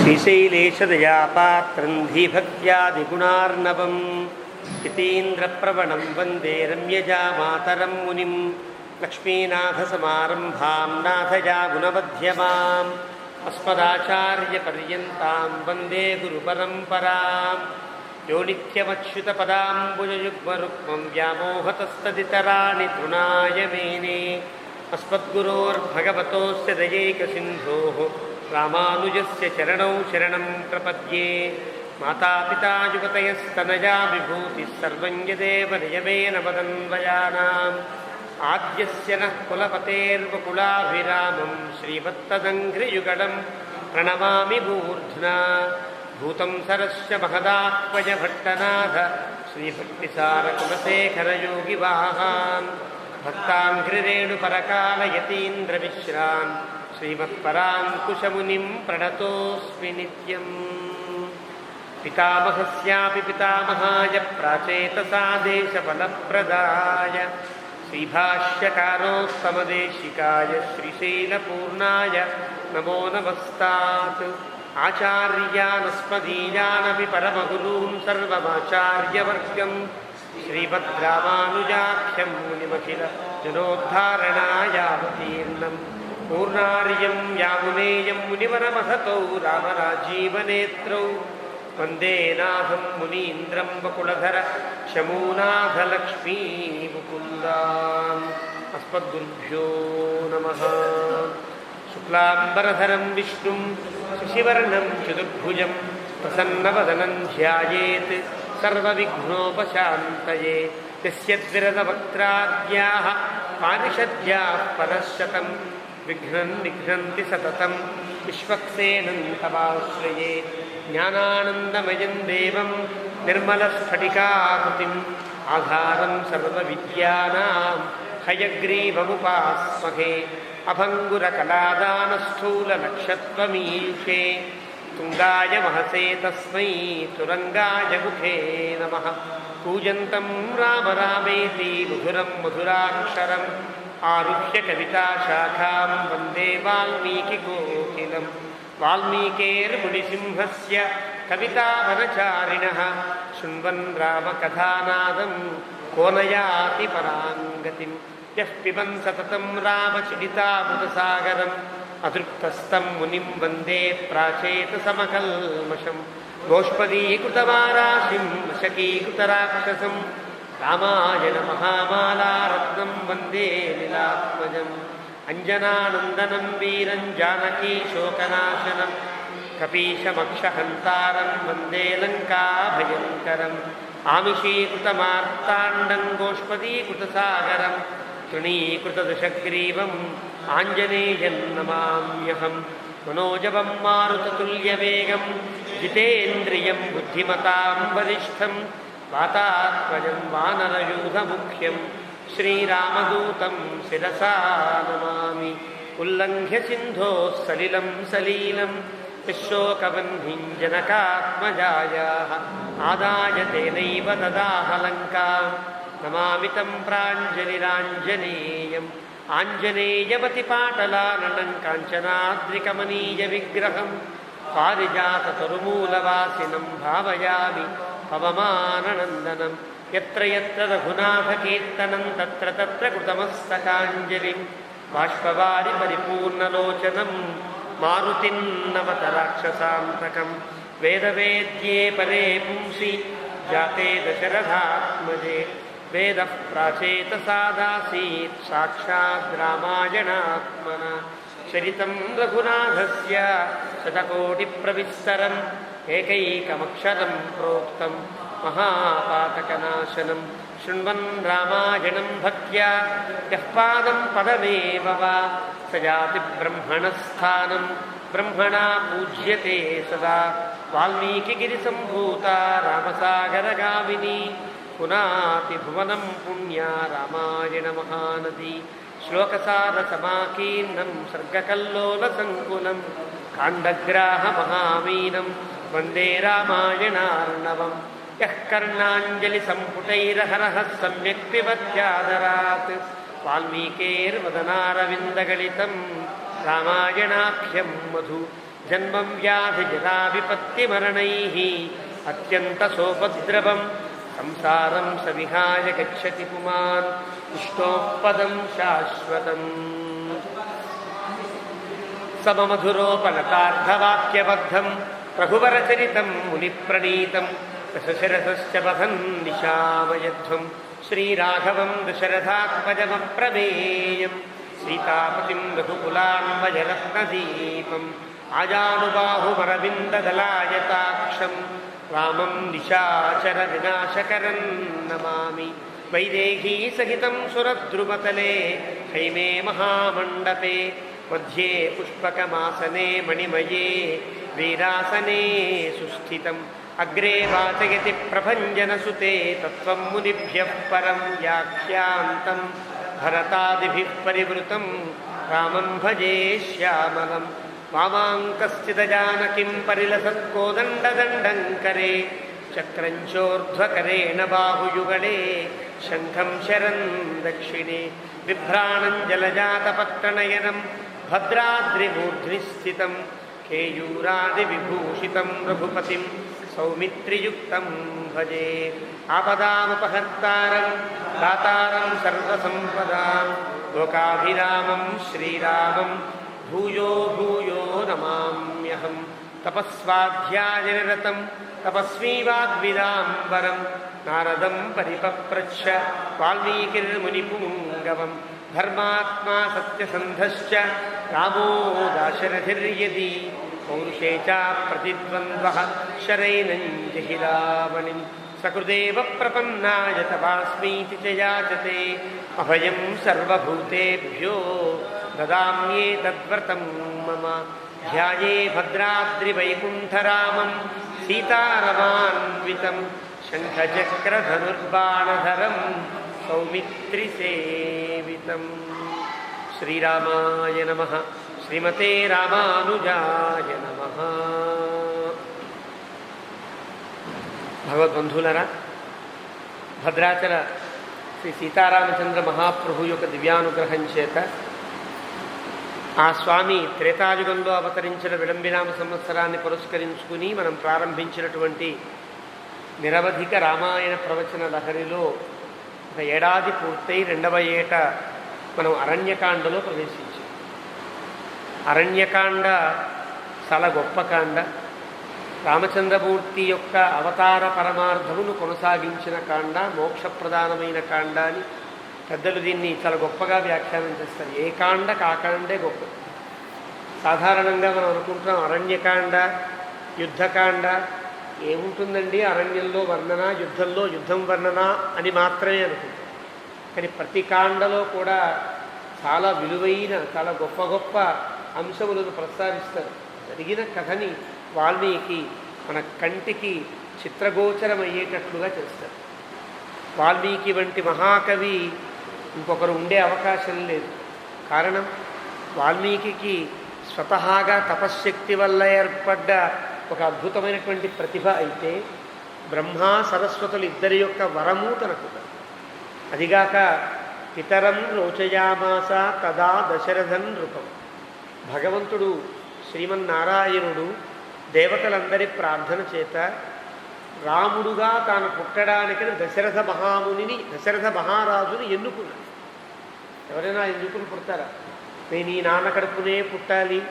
श्रीशैलेशदयापात्रं धीभक्त्यादिगुणार्णवं यतीन्द्रप्रवणं वन्दे रम्यजामातरं मुनिं लक्ष्मीनाथसमारम्भां नाथयागुणमध्यमाम् अस्मदाचार्यपर्यन्तां वन्दे गुरुपरम्परां यो नित्यमच्युतपदाम्बुजयुग्मरुक्मं व्यामोहतस्तदितराणि तृणाय मेने अस्मद्गुरोर्भगवतोऽस्य दयैकसिन्धोः रामानुजस्य चरणौ शरणं प्रपद्ये। मातापिता युवतयस्तनया विभूतिः सर्वं यदेव नियमेन मदन्वयानाम् आद्यस्य नः कुलपतेर्वकुलाभिरामं श्रीमत्तदङ्घ्रियुगलं प्रणमामि मूर्ध्ना। भूतं सरस्य महदाह्वयभट्टनाथ श्रीभक्तिसारकुलशेखरयोगिवाहान् भक्ताङ्घ्रिरेणुपरकालयतीन्द्रमिश्रान् श्रीमत्पराङ्कुशमुनिं प्रणतोऽस्मि नित्यम्। पितामहस्यापि पितामहाय प्राचेतसादेशफलप्रदाय श्रीभाष्यकारोत्तमदेशिकाय श्रीशैलपूर्णाय नमो नमस्तात्। आचार्यानस्मदीयानपि परमगुरून् सर्वमाचार्यवर्गं श्रीमद्रामानुजाख्यं मुनिमखिल जनोद्धारणायावतीर्णं पूर्णार्यं यामुनेयं मुनिवरमहतौ रामराजीवनेत्रौ वन्दे नाथं मुनीन्द्रं वकुलधर शमूनाथलक्ष्मीमुकुन्दाम्। अस्मद्गुरुभ्यो नमः। शुक्लाम्बरधरं विष्णुं शशिवर्णं चतुर्भुजं प्रसन्नवदनं ध्यायेत् सर्वविघ्नोपशान्तये। यस्य द्विरदवक्त्राद्याः पारिषद्याः परश्शतं विघ्नन्ति सततं विश्वक्सेनं तमाश्रये। ज्ञानानन्दमयं देवं निर्मलस्फटिकाकृतिम् आधारं सर्वविद्यानां हयग्रीवमुपास्महे। अभङ्गुरकलादानस्थूलनक्षत्वमीशे तुङ्गाय महसे तस्मै तुरङ्गाय मुखे नमः। कूजन्तं राम रामेति मधुरं मधुराक्षरम् आरुह्य कविताशाखां वन्दे वाल्मीकिकोकिलं। वाल्मीकेर्मुनिसिंहस्य कवितावनचारिणः शृण्वन् रामकथानादं को न याति परां गतिम्। यः पिबन् सततं रामचरितामृतसागरम् अतृप्तस्तं मुनिं वन्दे प्राचेतसमकल्मषम्। गोष्पदीकृतवाराशिं शकीकृतराक्षसं रामायणमहामालारत्नं वन्दे लीलात्मजम्। अञ्जनानन्दनं वीरं जानकीशोकनाशनं कपीशमक्षहन्तारं वन्दे लङ्काभयङ्करम्। आमिषीकृतमार्ताण्डं गोष्पदीकृतसागरं तृणीकृतदशग्रीवम् आञ्जनेयं नमाम्यहं। मनोजवं मारुततुल्यवेगं जितेन्द्रियं बुद्धिमतां वरिष्ठं वातात्मजं वानरयूथमुख्यं श्रीरामदूतं शिरसा नमामि। उल्लङ्घ्य सिन्धोः सलिलं सलीलं विश्वोकवह्निं जनकात्मजायाः आदाय तेनैव ददाह लङ्कां नमामि तं प्राञ्जलिराञ्जनेयम्। आञ्जनेयवतिपाटलाननं काञ्चनाद्रिकमनीयविग्रहं पारिजाततरुमूलवासिनं भावयामि पवमाननन्दनं। यत्र यत्र रघुनाथकीर्तनं तत्र तत्र कृतमस्तकाञ्जलिं बाष्पवारि परिपूर्णलोचनं मारुतिं नमत राक्षसान्तकं। वेदवेद्ये परे पुंसि जाते दशरथात्मजे वेदः प्राचेतसादासीत् साक्षाद् रामायणात्मना। चरितं रघुनाथस्य शतकोटिप्रविस्तरम् एकैकमक्षरं प्रोक्तं महापातकनाशनं। शृण्वन् रामायणं भक्त्या यः पादं पदमेव वा स याति ब्रह्मणस्थानं ब्रह्मणा पूज्यते सदा। वाल्मीकिगिरिसम्भूता रामसागरगामिनी पुनाति भुवनं पुण्या रामायणमहानदी। श्लोकसारसमाकीर्णं सर्गकल्लोलसङ्कुलं काण्डग्राहमहामीनं वन्दे रामायणार्णवम्। यः कर्णाञ्जलिसम्पुटैरहरः सम्यक् पिबत्यादरात् वाल्मीकेर्वदनारविन्दगलितं रामायणाख्यं मधु జన్మం వ్యాధి జరా విపత్తిమరణైః అత్యంతసోపద్రవం సంసారం సవిహాయ గచ్చతి పుమాన్ ఇష్టోపదం శాశ్వతం. సమమధురోపలతార్థవాక్యబద్ధం రఘువరచరితం మునిప్రణీతం దశశరథశ్చ వహన్ నిశామయధ్వం శ్రీరాఘవం దశరథాత్మజమప్రమేయం సీతాపతిం రఘుకులాన్వయరత్నదీపం ఆజానుబాహువరవిందదలాయతాక్షం రామం నిశాచర వినాశకరం నమామి. వైదేహీ సహితం సురద్రుమతలే హైమే మహామండపే మధ్యే పుష్పకమాసనే మణిమయే వీరాసనే సుస్థితం అగ్రే వాచయతి ప్రభంజనసుతే తత్వం మునిభ్యః పరం వ్యాఖ్యాంతం భరతాదిభిః పరివృతం రామం భజే శ్యామలం. వామాంకస్థితజానకిం పరిలసత్కోదండదండం కరే చక్రం చోర్ధ్వకరేణ బాహుయుగళే శంఖం శరం దక్షిణే బిభ్రాణం జలజాతపట్టనయనం భద్రాద్రిమూర్ధ్ని స్థితం కేయూరాదివిభూషితం రఘుపతిం సౌమిత్రియుక్తం భజే. ఆపదామపహర్తారం దాతారం సర్వసంపదాం లోకాభిరామం శ్రీరామం భూయో భూయో నమామ్యహం. తపస్వాధ్యాయనిరతం తపస్వీ వాగ్విదాంబరం నారదం పరిపప్రచ్ఛ వాల్మీకిర్మునిపుంగవం ధర్మాత్మా సత్యసంధశ్చ రామో దాశరథిర్యది పౌరుషే చ ప్రతిద్వంద్వః శరైనం జహి రావణిం. సకృదేవ ప్రపన్నాయ తవాస్మీతి చ యాచతే అభయం సర్వభూతేభ్యో దదామ్యేతద్వ్రతం మమ. ధ్యాయే భద్రాద్రివైకుంఠరామం సీతారమాన్వితం శంఖచక్రధనుర్బాణధరం సౌమిత్రిసేవితం. శ్రీరామాయ నమః. శ్రీమతే రామానుజాయ నమః. భగవద్బంధువులరా, భద్రాచల శ్రీ సీతారామచంద్ర మహాప్రభు యొక్క దివ్యానుగ్రహం చేత ఆ స్వామి త్రేతాయుగంలో అవతరించిన విలంబినామ సంవత్సరాన్ని పురస్కరించుకుని మనం ప్రారంభించినటువంటి నిరవధిక రామాయణ ప్రవచన లహరిలో ఒక ఏడాది పూర్తయి రెండవ ఏట మనం అరణ్యకాండలో ప్రవేశించాం. అరణ్యకాండ చాలా గొప్ప కాండ. రామచంద్రమూర్తి యొక్క అవతార పరమార్థమును కొనసాగించిన కాండ, మోక్షప్రధానమైన కాండ అని పెద్దలు దీన్ని చాలా గొప్పగా వ్యాఖ్యానం చేస్తారు. ఏ కాండ కాకాండే గొప్ప. సాధారణంగా మనం అనుకుంటున్నాం అరణ్యకాండ, యుద్ధకాండ ఏముంటుందండి, అరణ్యంలో వర్ణన, యుద్ధంలో యుద్ధం వర్ణన అని మాత్రమే అనుకుంటాం. కానీ ప్రతి కాండలో కూడా చాలా విలువైన, చాలా గొప్ప గొప్ప అంశములను ప్రస్తావిస్తారు. జరిగిన కథని వాల్మీకి మన కంటికి చిత్రగోచరమయ్యేటట్లుగా చేస్తారు. వాల్మీకి వంటి మహాకవి ఇంకొకరు ఉండే అవకాశం లేదు. కారణం, వాల్మీకి స్వతహాగా తపశ్శక్తి వల్ల ఏర్పడ్డ ఒక అద్భుతమైనటువంటి ప్రతిభ అయితే, బ్రహ్మ సరస్వతులు ఇద్దరి యొక్క వరము తనకు. అదిగాక పితరం రోచయామాస తదా దశరథన్ నృపం. భగవంతుడు శ్రీమన్నారాయణుడు దేవతలందరి ప్రార్థన చేత రాముడుగా తాను పుట్టడానికి దశరథ మహామునిని, దశరథ మహారాజుని ఎన్నుకున్నాడు. ఎవరైనా ఎన్నుకుని పుడతారా? నేను ఈ నాన్న కడుపునే పుట్టాలి,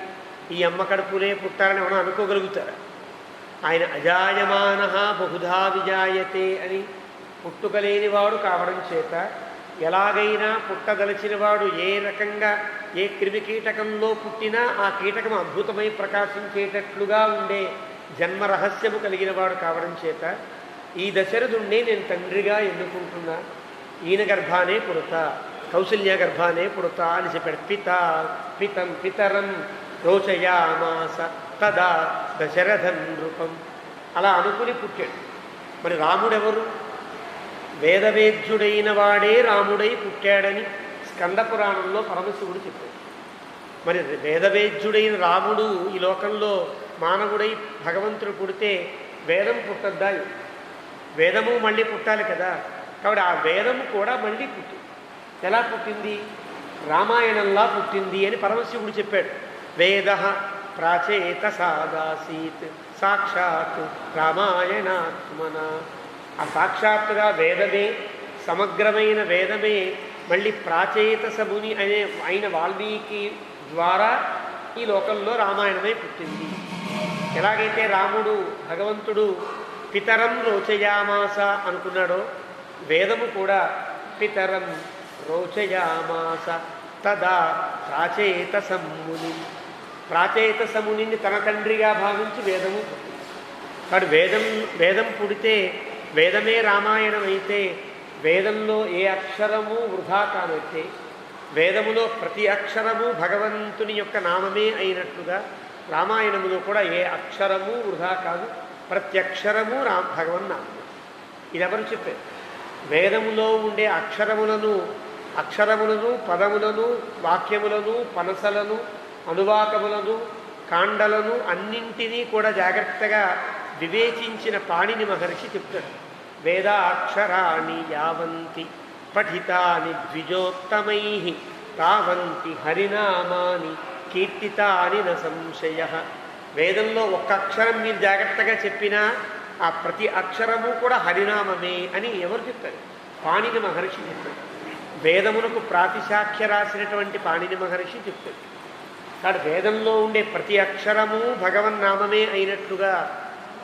ఈ అమ్మ కడుపునే పుట్టాలని ఎవరైనా అనుకోగలుగుతారా? ఆయన అజాయమాన బహుధా విజాయతే అని పుట్టుకలేనివాడు కావడం చేత ఎలాగైనా పుట్టదలచినవాడు ఏ రకంగా ఏ క్రిమికీటకంలో పుట్టినా ఆ కీటకం అద్భుతమై ప్రకాశించేటట్లుగా ఉండే జన్మ రహస్యము కలిగిన వాడు కావడం చేత ఈ దశరథుణ్ణి నేను తండ్రిగా ఎన్నుకుంటున్నా, ఈయన గర్భానే పుడతా, కౌసల్య గర్భానే పుడతా అని చెప్పాడు. పితరం రోచయామాస తదా దశరథం నృపం. అలా అనుకుని పుట్టాడు. మరి రాముడెవరు? వేదవేద్యుడైన వాడే రాముడై పుట్టాడని స్కందపురాణంలో పరమశివుడు చెప్పాడు. మరి వేదవేద్యుడైన రాముడు ఈ లోకంలో మానవుడై భగవంతుడు పుడితే వేదం పుట్టద్దా? వేదము మళ్ళీ పుట్టాలి కదా. కాబట్టి ఆ వేదము కూడా మళ్ళీ పుట్టింది. ఎలా పుట్టింది? రామాయణంలా పుట్టింది అని పరమశివుడు చెప్పాడు. వేద ప్రాచేతసాదాసీత్ సాక్షాత్ రామాయణాత్మన. ఆ సాక్షాత్తుగా వేదమే, సమగ్రమైన వేదమే మళ్ళీ ప్రాచేతస ముని అయిన వాల్మీకి ద్వారా ఈ లోకంలో రామాయణమే పుట్టింది. ఎలాగైతే రాముడు భగవంతుడు పితరం రోచయామాస అనుకున్నాడో, వేదము కూడా పితరం రోచయామాస తదా ప్రాచేతసముని, ప్రాచేతసమునిని తన తండ్రిగా భావించి వేదము పుట్టింది. కాబట్టి వేదం పుడితే, వేదమే రామాయణం అయితే, వేదంలో ఏ అక్షరము వృధా కానైతే, వేదములో ప్రతి అక్షరము భగవంతుని యొక్క నామమే అయినట్లుగా రామాయణములో కూడా ఏ అక్షరము వృధా కాదు, ప్రతి అక్షరము భగవన్నామం. ఇది ఎవరు చెప్పారు? వేదములో ఉండే అక్షరములను పదములను వాక్యములను పనసలను అనువాకములను కాండలను అన్నింటినీ కూడా జాగ్రత్తగా వివేచించిన పాణిని మహర్షి చెప్తాడు. వేదాక్షరాణి యావంతి పఠితాని ద్విజోత్తమై తావంతి హరినామాని కీర్తితాని న సంశయ. వేదంలో ఒక్క అక్షరం మీరు జాగ్రత్తగా చెప్పినా ఆ ప్రతి అక్షరము కూడా హరినామమే అని ఎవరు చెప్తారు? పాణిని మహర్షి చెప్తాడు. వేదమునకు ప్రాతిశాఖ్య రాసినటువంటి పాణిని మహర్షి చెప్తాడు. కాబట్టి వేదంలో ఉండే ప్రతి అక్షరము భగవన్నామమే అయినట్లుగా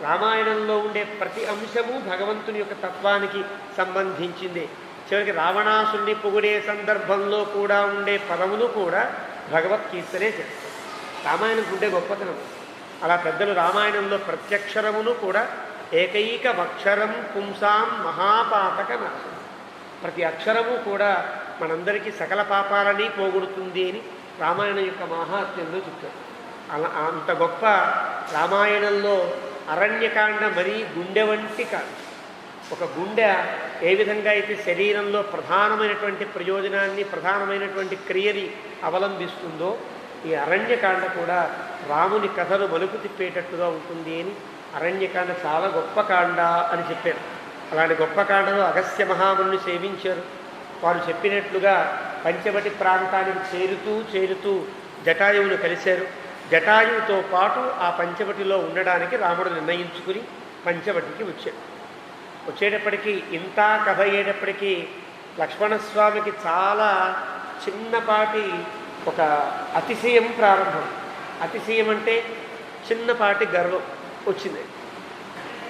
రామాయణంలో ఉండే ప్రతి అంశము భగవంతుని యొక్క తత్వానికి సంబంధించింది. చివరికి రావణాసుని పొగిడే సందర్భంలో కూడా ఉండే పదములు కూడా భగవద్గీతనే చెప్తారు. రామాయణంకు ఉండే గొప్పతనం. అలా పెద్దలు రామాయణంలో ప్రత్యక్షరమును కూడా ఏకైక అక్షరం పుంసాం మహాపాతక నాశనం, ప్రతి అక్షరము కూడా మనందరికీ సకల పాపాలని పోగొడుతుంది అని రామాయణం యొక్క మహాత్మ్యంలో చెప్తారు. అలా అంత గొప్ప రామాయణంలో అరణ్యకాండ మరీ గుండె వంటి కాదు. ఒక గుండె ఏ విధంగా అయితే శరీరంలో ప్రధానమైనటువంటి ప్రయోజనాన్ని, ప్రధానమైనటువంటి క్రియని అవలంబిస్తుందో, ఈ అరణ్యకాండ కూడా రాముని కథను మలుపు తిప్పేటట్టుగా ఉంటుంది అని అరణ్యకాండ చాలా గొప్ప కాండ అని చెప్పారు. అలాంటి గొప్ప కాండలో అగస్త్య మహాముని సేవించారు. వారు చెప్పినట్లుగా పంచవటి ప్రాంతానికి చేరుతూ జటాయువును కలిశారు. జటాయువుతో పాటు ఆ పంచవటిలో ఉండడానికి రాముడు నిర్ణయించుకుని పంచవటికి వచ్చేటప్పటికీ ఇంత కథ అయ్యేటప్పటికీ లక్ష్మణస్వామికి చాలా చిన్నపాటి ఒక అతిశయం ప్రారంభం. అతిశయం అంటే చిన్నపాటి గర్వం వచ్చింది.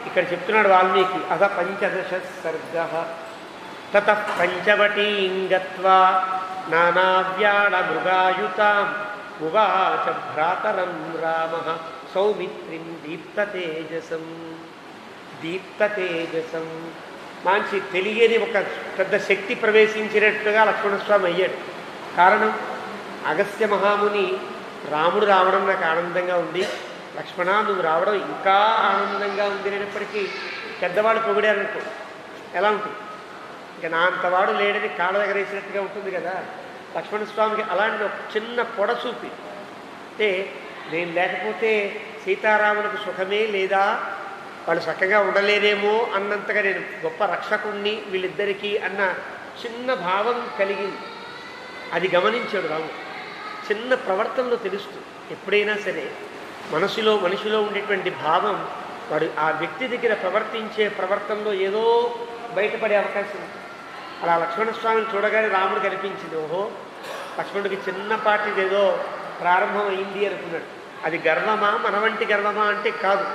ఇక్కడ చెప్తున్నాడు వాల్మీకి, అథ పంచదశ సర్గ తత పంచవటీం గత్వా నానావ్యాళ మృగాయుతాం ఉవాచ భ్రాతరం రామ సౌమిత్రిం దీప్తతేజసం. మంచి తెలియని ఒక పెద్ద శక్తి ప్రవేశించినట్టుగా లక్ష్మణస్వామి అయ్యాడు. కారణం, అగస్త్య మహాముని రాముడు రావడం నాకు ఆనందంగా ఉంది, లక్ష్మణ నువ్వు రావడం ఇంకా ఆనందంగా ఉంది అనేటప్పటికీ పెద్దవాడు పొగిడారనుకో ఎలా ఉంటుంది? ఇక నా అంతవాడు లేడని కాళ్ళ దగ్గర వేసినట్టుగా ఉంటుంది కదా. లక్ష్మణస్వామికి అలాంటి ఒక చిన్న పొడ చూపి, అంటే నేను లేకపోతే సీతారాములకు సుఖమే లేదా, వాళ్ళు చక్కగా ఉండలేదేమో అన్నంతగా నేను గొప్ప రక్షకుణ్ణి వీళ్ళిద్దరికీ అన్న చిన్న భావం కలిగింది. అది గమనించాడు రాముడు. చిన్న ప్రవర్తనలో తెలుస్తుంది. ఎప్పుడైనా సరే మనిషిలో ఉండేటువంటి భావం వాడు ఆ వ్యక్తి దగ్గర ప్రవర్తించే ప్రవర్తనలో ఏదో బయటపడే అవకాశం ఉంది. అలా లక్ష్మణస్వామిని చూడగానే రాముడు కనిపించింది. ఓహో, లక్ష్మణుడికి చిన్నపాటిది ఏదో ప్రారంభం అయింది అనుకున్నాడు. అది గర్వమా, మన వంటి గర్వమా అంటే కాదు.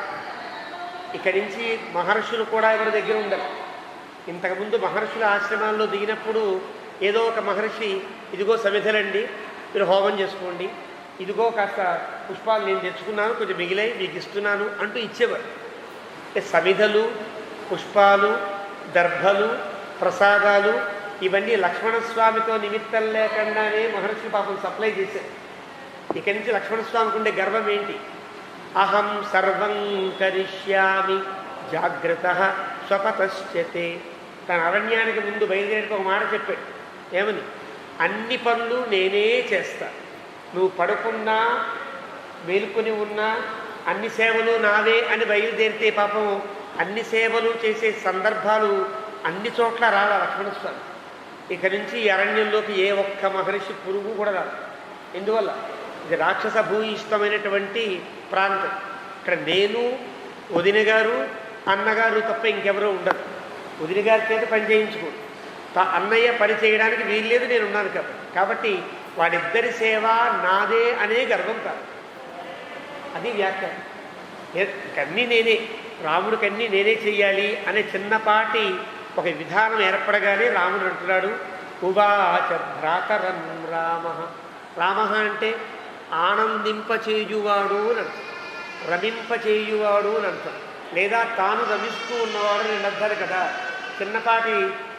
ఇక్కడి నుంచి మహర్షులు కూడా ఎవరి దగ్గర ఉండరు. ఇంతకుముందు మహర్షుల ఆశ్రమాల్లో దిగినప్పుడు ఏదో ఒక మహర్షి, ఇదిగో సమిధలండి మీరు హోమం చేసుకోండి, ఇదిగో కాస్త పుష్పాలు నేను తెచ్చుకున్నాను కొంచెం మిగిలాయి మీకు ఇస్తున్నాను అంటూ ఇచ్చేవారు. సమిధలు, పుష్పాలు, దర్భలు, ప్రసాదాలు ఇవన్నీ లక్ష్మణస్వామితో నిమిత్తం లేకుండానే మహర్షి పాపం సప్లై చేశారు. ఇక్కడి నుంచి లక్ష్మణస్వామికి ఉండే గర్వం ఏంటి? అహం సర్వం కరిష్యామి జాగ్రత్త స్వపతశ్చతే. తన అరణ్యానికి ముందు బయలుదేరి ఒక మాట చెప్పాడు. ఏమని? అన్ని పనులు నేనే చేస్తా, నువ్వు పడుకున్నా మేలుకొని ఉన్నా అన్ని సేవలు నావే అని బయలుదేరితే పాపం అన్ని సేవలు చేసే సందర్భాలు అన్ని చోట్ల రాలా లక్ష్మణస్వామి. ఇక నుంచి ఈ అరణ్యంలోకి ఏ ఒక్క మహర్షి పురుగు కూడా రాదు. ఎందువల్ల? ఇది రాక్షస భూయిష్టమైనటువంటి ప్రాంతం. ఇక్కడ నేను, వదిన గారు, అన్నగారు తప్ప ఇంకెవరూ ఉండరు. వదిన గారి చేత పని చేయించుకోడు, అన్నయ్య పని చేయడానికి వీల్లేదు, నేను ఉన్నాను కాబట్టి వాడిద్దరి సేవ నాదే అనే గర్వం కాదు. అది వ్యాఖ్యానం. కన్నీ నేనే, రాముడికన్నీ నేనే చెయ్యాలి అనే చిన్నపాటి ఒక విధానం ఏర్పడగానే రాముడు అంటున్నాడు, ఉవాచ భ్రాతరం రామ. రామ అంటే ఆనందింపచేయువాడు అని అర్థం, రమింపచేయువాడు అని అర్థం, లేదా తాను రమిస్తూ ఉన్నవాడు నేను అర్థాలు కదా. చిన్నపాటి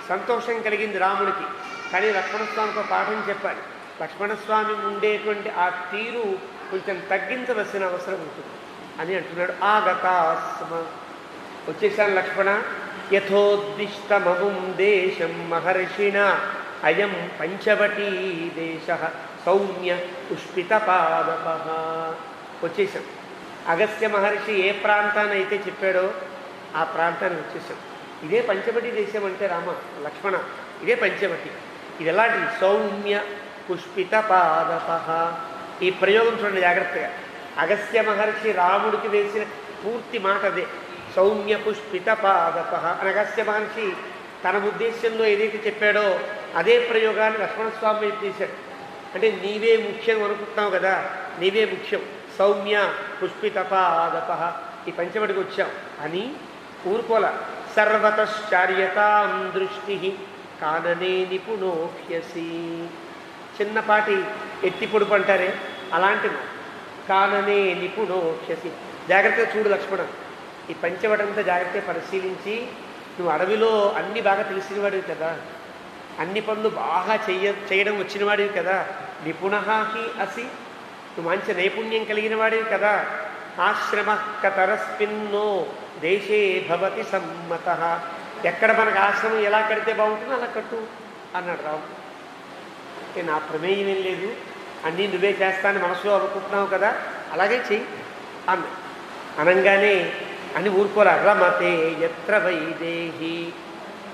సంతోషం కలిగింది రాముడికి, కానీ లక్ష్మణస్వామికి ఒక పాఠం చెప్పాలి. లక్ష్మణస్వామి ఉండేటువంటి ఆ తీరు కొంచెం తగ్గించవలసిన అవసరం ఉంటుంది అని అంటున్నాడు. ఆగతాస్మ, వచ్చేసాను లక్ష్మణ. యథోద్దిష్టమముం దేశం మహర్షిణ అయం పంచవటీ దేశ సౌమ్య పుష్పితపాదప. వచ్చేసాం. అగస్త్య మహర్షి ఏ ప్రాంతాన్ని అయితే చెప్పాడో ఆ ప్రాంతానికి వచ్చేసాం. ఇదే పంచవటి దేశం అంటే రామ లక్ష్మణ, ఇదే పంచవటి. ఇది ఎలాంటి సౌమ్య పుష్పితపాదప. ఈ ప్రయోగం చూడండి జాగ్రత్తగా. అగస్త్య మహర్షి రాముడికి వేసిన పూర్తి మాట అదే, సౌమ్య పుష్పితపాదప అని. అగస్త్య మహర్షి తన ఉద్దేశంలో ఏదైతే చెప్పాడో అదే ప్రయోగాన్ని లక్ష్మణస్వామి చేశాడు. అంటే నీవే ముఖ్యం అనుకుంటున్నావు కదా, నీవే ముఖ్యం. సౌమ్య పుష్పితపాదప, ఈ పంచవటికి వచ్చాం అని ఊరుకోల. సర్వతశ్చార్యతాం దృష్టి కాననే నిపుణోహ్యసి. చిన్నపాటి ఎత్తి పొడుపు అంటారే అలాంటి కాననే నిపుణోహ్యసి. జాగ్రత్తగా చూడు లక్ష్మణ, ఈ పంచవటంతా జాగ్రత్తగా పరిశీలించి, నువ్వు అడవిలో అన్నీ బాగా తెలిసినవాడివి కదా, అన్ని పనులు బాగా చేయడం వచ్చినవాడివి కదా, నిపుణహి అసి, నువ్వు మంచి నైపుణ్యం కలిగిన వాడివి కదా. ఆశ్రమ కతరస్మిన్నో దేశే భవతి సమ్మత. ఎక్కడ మనకు ఆశ్రమం ఎలా కడితే బాగుంటుందో అలా కట్టు అన్నాడు రాము. అంటే నా ప్రమేయం ఏం లేదు, అన్నీ నువ్వే చేస్తానని మనసులో అనుకుంటున్నావు కదా, అలాగే చెయ్యి అన్న. అనంగానే అని ఊరుకోరా. రమతే ఎత్ర వైదేహి,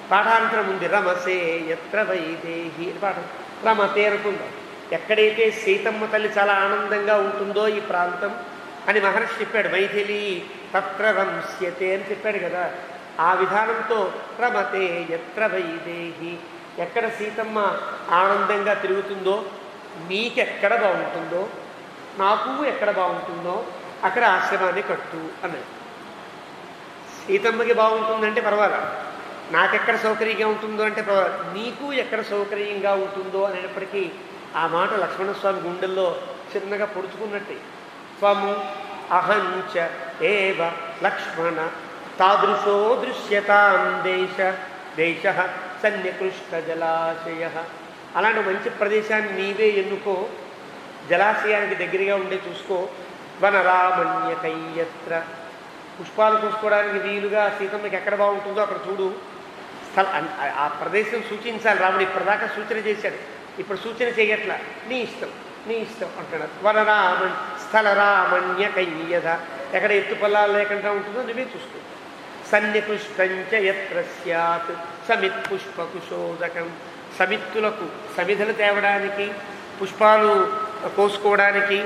పాఠాంతరం ఉంది. రమసే ఎత్ర వైదేహి అని పాఠం. రమతే అనుకుందాం. ఎక్కడైతే సీతమ్మ తల్లి చాలా ఆనందంగా ఉంటుందో ఈ ప్రాంతం అని మహర్షి చెప్పాడు. మైథిలి తత్ర రంస్యతే అని చెప్పాడు కదా. ఆ విధానంతో రమతే ఎత్ర వైదేహి, ఎక్కడ సీతమ్మ ఆనందంగా తిరుగుతుందో, నీకెక్కడ బాగుంటుందో, నాకు ఎక్కడ బాగుంటుందో అక్కడ ఆశ్రమాన్ని కట్టు అన్నాడు. సీతమ్మకి బాగుంటుందంటే పర్వాలేదు, నాకెక్కడ సౌకర్యంగా ఉంటుందో అంటే పర్వాలేదు, నీకు ఎక్కడ సౌకర్యంగా ఉంటుందో అనేటప్పటికీ ఆ మాట లక్ష్మణస్వామి గుండెల్లో చిన్నగా పొడుచుకున్నట్టే. త్వము అహంచ ఏవ లక్ష్మణ తాదృశో దృశ్యతాం దేశ సన్నికృష్ట జలాశయ. అలాంటి మంచి ప్రదేశాన్ని నీవే ఎన్నుకో, జలాశయానికి దగ్గరగా ఉండే చూసుకో. వనరామణ్యకయ్యత్ర, పుష్పాలు కోసుకోవడానికి వీలుగా సీతమ్మకి ఎక్కడ బాగుంటుందో అక్కడ చూడు. ఆ ప్రదేశం సూచించాలి. రాముడు ఇప్పటిదాకా సూచన చేశాడు, ఇప్పుడు సూచన చేయట్లా. నీ ఇష్టం నీ ఇష్టం అంటున్నాడు. వనరామణ్ స్థలరామణ్యకయ్యద, ఎక్కడ ఎత్తు పొలాలు లేకుండా ఉంటుందో నువ్వే చూసుకో. సన్నికృష్టంచ యత్ర స్యాత్ సమిత్ పుష్పకుశోదకం, సమిత్తులకు సమిధలు తేవడానికి, పుష్పాలు కోసుకోవడానికి,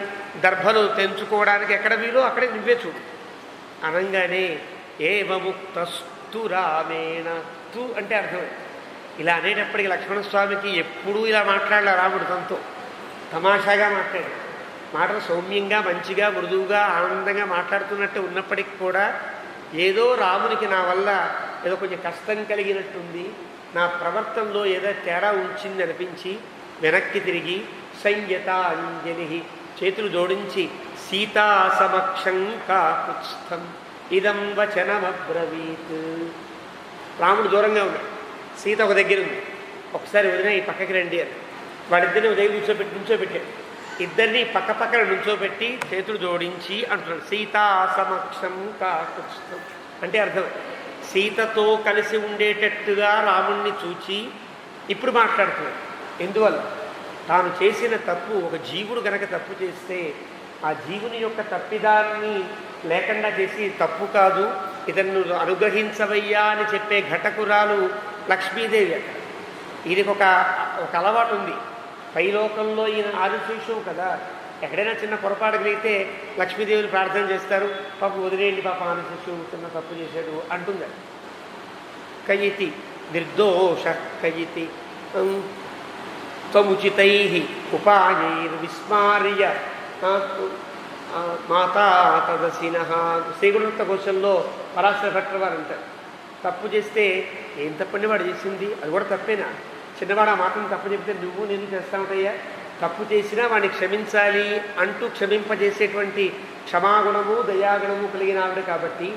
దర్భలు తెంచుకోవడానికి ఎక్కడ వీలో అక్కడే నువ్వే చూడు అనంగానే ఏవముక్తస్తు రామేణ. తు అంటే అర్థం. ఇలా అనేటప్పటికీ లక్ష్మణస్వామికి ఎప్పుడూ ఇలా మాట్లాడాల రాముడు తనతో, తమాషాగా మాట్లాడాడు. మాటలు సౌమ్యంగా మంచిగా మృదువుగా ఆనందంగా మాట్లాడుతున్నట్టు ఉన్నప్పటికీ కూడా ఏదో రామునికి నా వల్ల ఏదో కొంచెం కష్టం కలిగినట్టుంది, నా ప్రవర్తనలో ఏదో తేడా ఉంచింది అనిపించి వెనక్కి తిరిగి సంయత అంజలి, చేతులు జోడించి సీతా సమక్షం కాకుత్స్థం ఇదం వచనమబ్రవీత్. రాముడు దూరంగా ఉన్నాడు, సీత ఒక దగ్గర ఉంది. ఒకసారి వదిన ఈ పక్కకి రండి అని వాడిద్దరిని ఉదయం నుంచోబెట్టాడు. ఇద్దరిని పక్క పక్కన నుంచోబెట్టి చేతులు జోడించి అంటున్నాడు సీతా సమక్షం కాకుత్స్థం. అంటే అర్థం సీతతో కలిసి ఉండేటట్టుగా రాముణ్ణి చూచి ఇప్పుడు మాట్లాడుతున్నాడు. ఎందువల్ల? తాను చేసిన తప్పు, ఒక జీవుడు కనుక తప్పు చేస్తే ఆ జీవుని యొక్క తప్పిదాన్ని లేకుండా చేసి తప్పు కాదు ఇతను అనుగ్రహించవయ్యా అని చెప్పే ఘటకురాలు లక్ష్మీదేవి. అక్కడ ఈయనకు ఒక అలవాటు ఉంది. పైలోకంలో ఈయన ఆదిశేషువు కదా, ఎక్కడైనా చిన్న పొరపాటు కలిగితే లక్ష్మీదేవిని ప్రార్థన చేస్తారు, పాపం వదిలేయండి, పాప ఆనశిశు చిన్న తప్పు చేశాడు అంటుంది. కయితి నిర్దోష కయితి త్వముచితై ఉపాయైర్విస్మార్య మాతా తదసిన. శ్రీగుణంత ఘోషంలో పరాశర భట్టర్ వారు అంటారు, తప్పు చేస్తే ఏం తప్పండి వాడు చేసింది, అది కూడా తప్పేనా, చిన్నవాడు ఆ మాటను తప్పు చెప్తే నువ్వు నేను చేస్తావుటయ్యా, తప్పు చేసినా వాడిని క్షమించాలి అంటూ క్షమింపజేసేటువంటి క్షమాగుణము దయాగుణము కలిగిన ఆవిడ కాబట్టి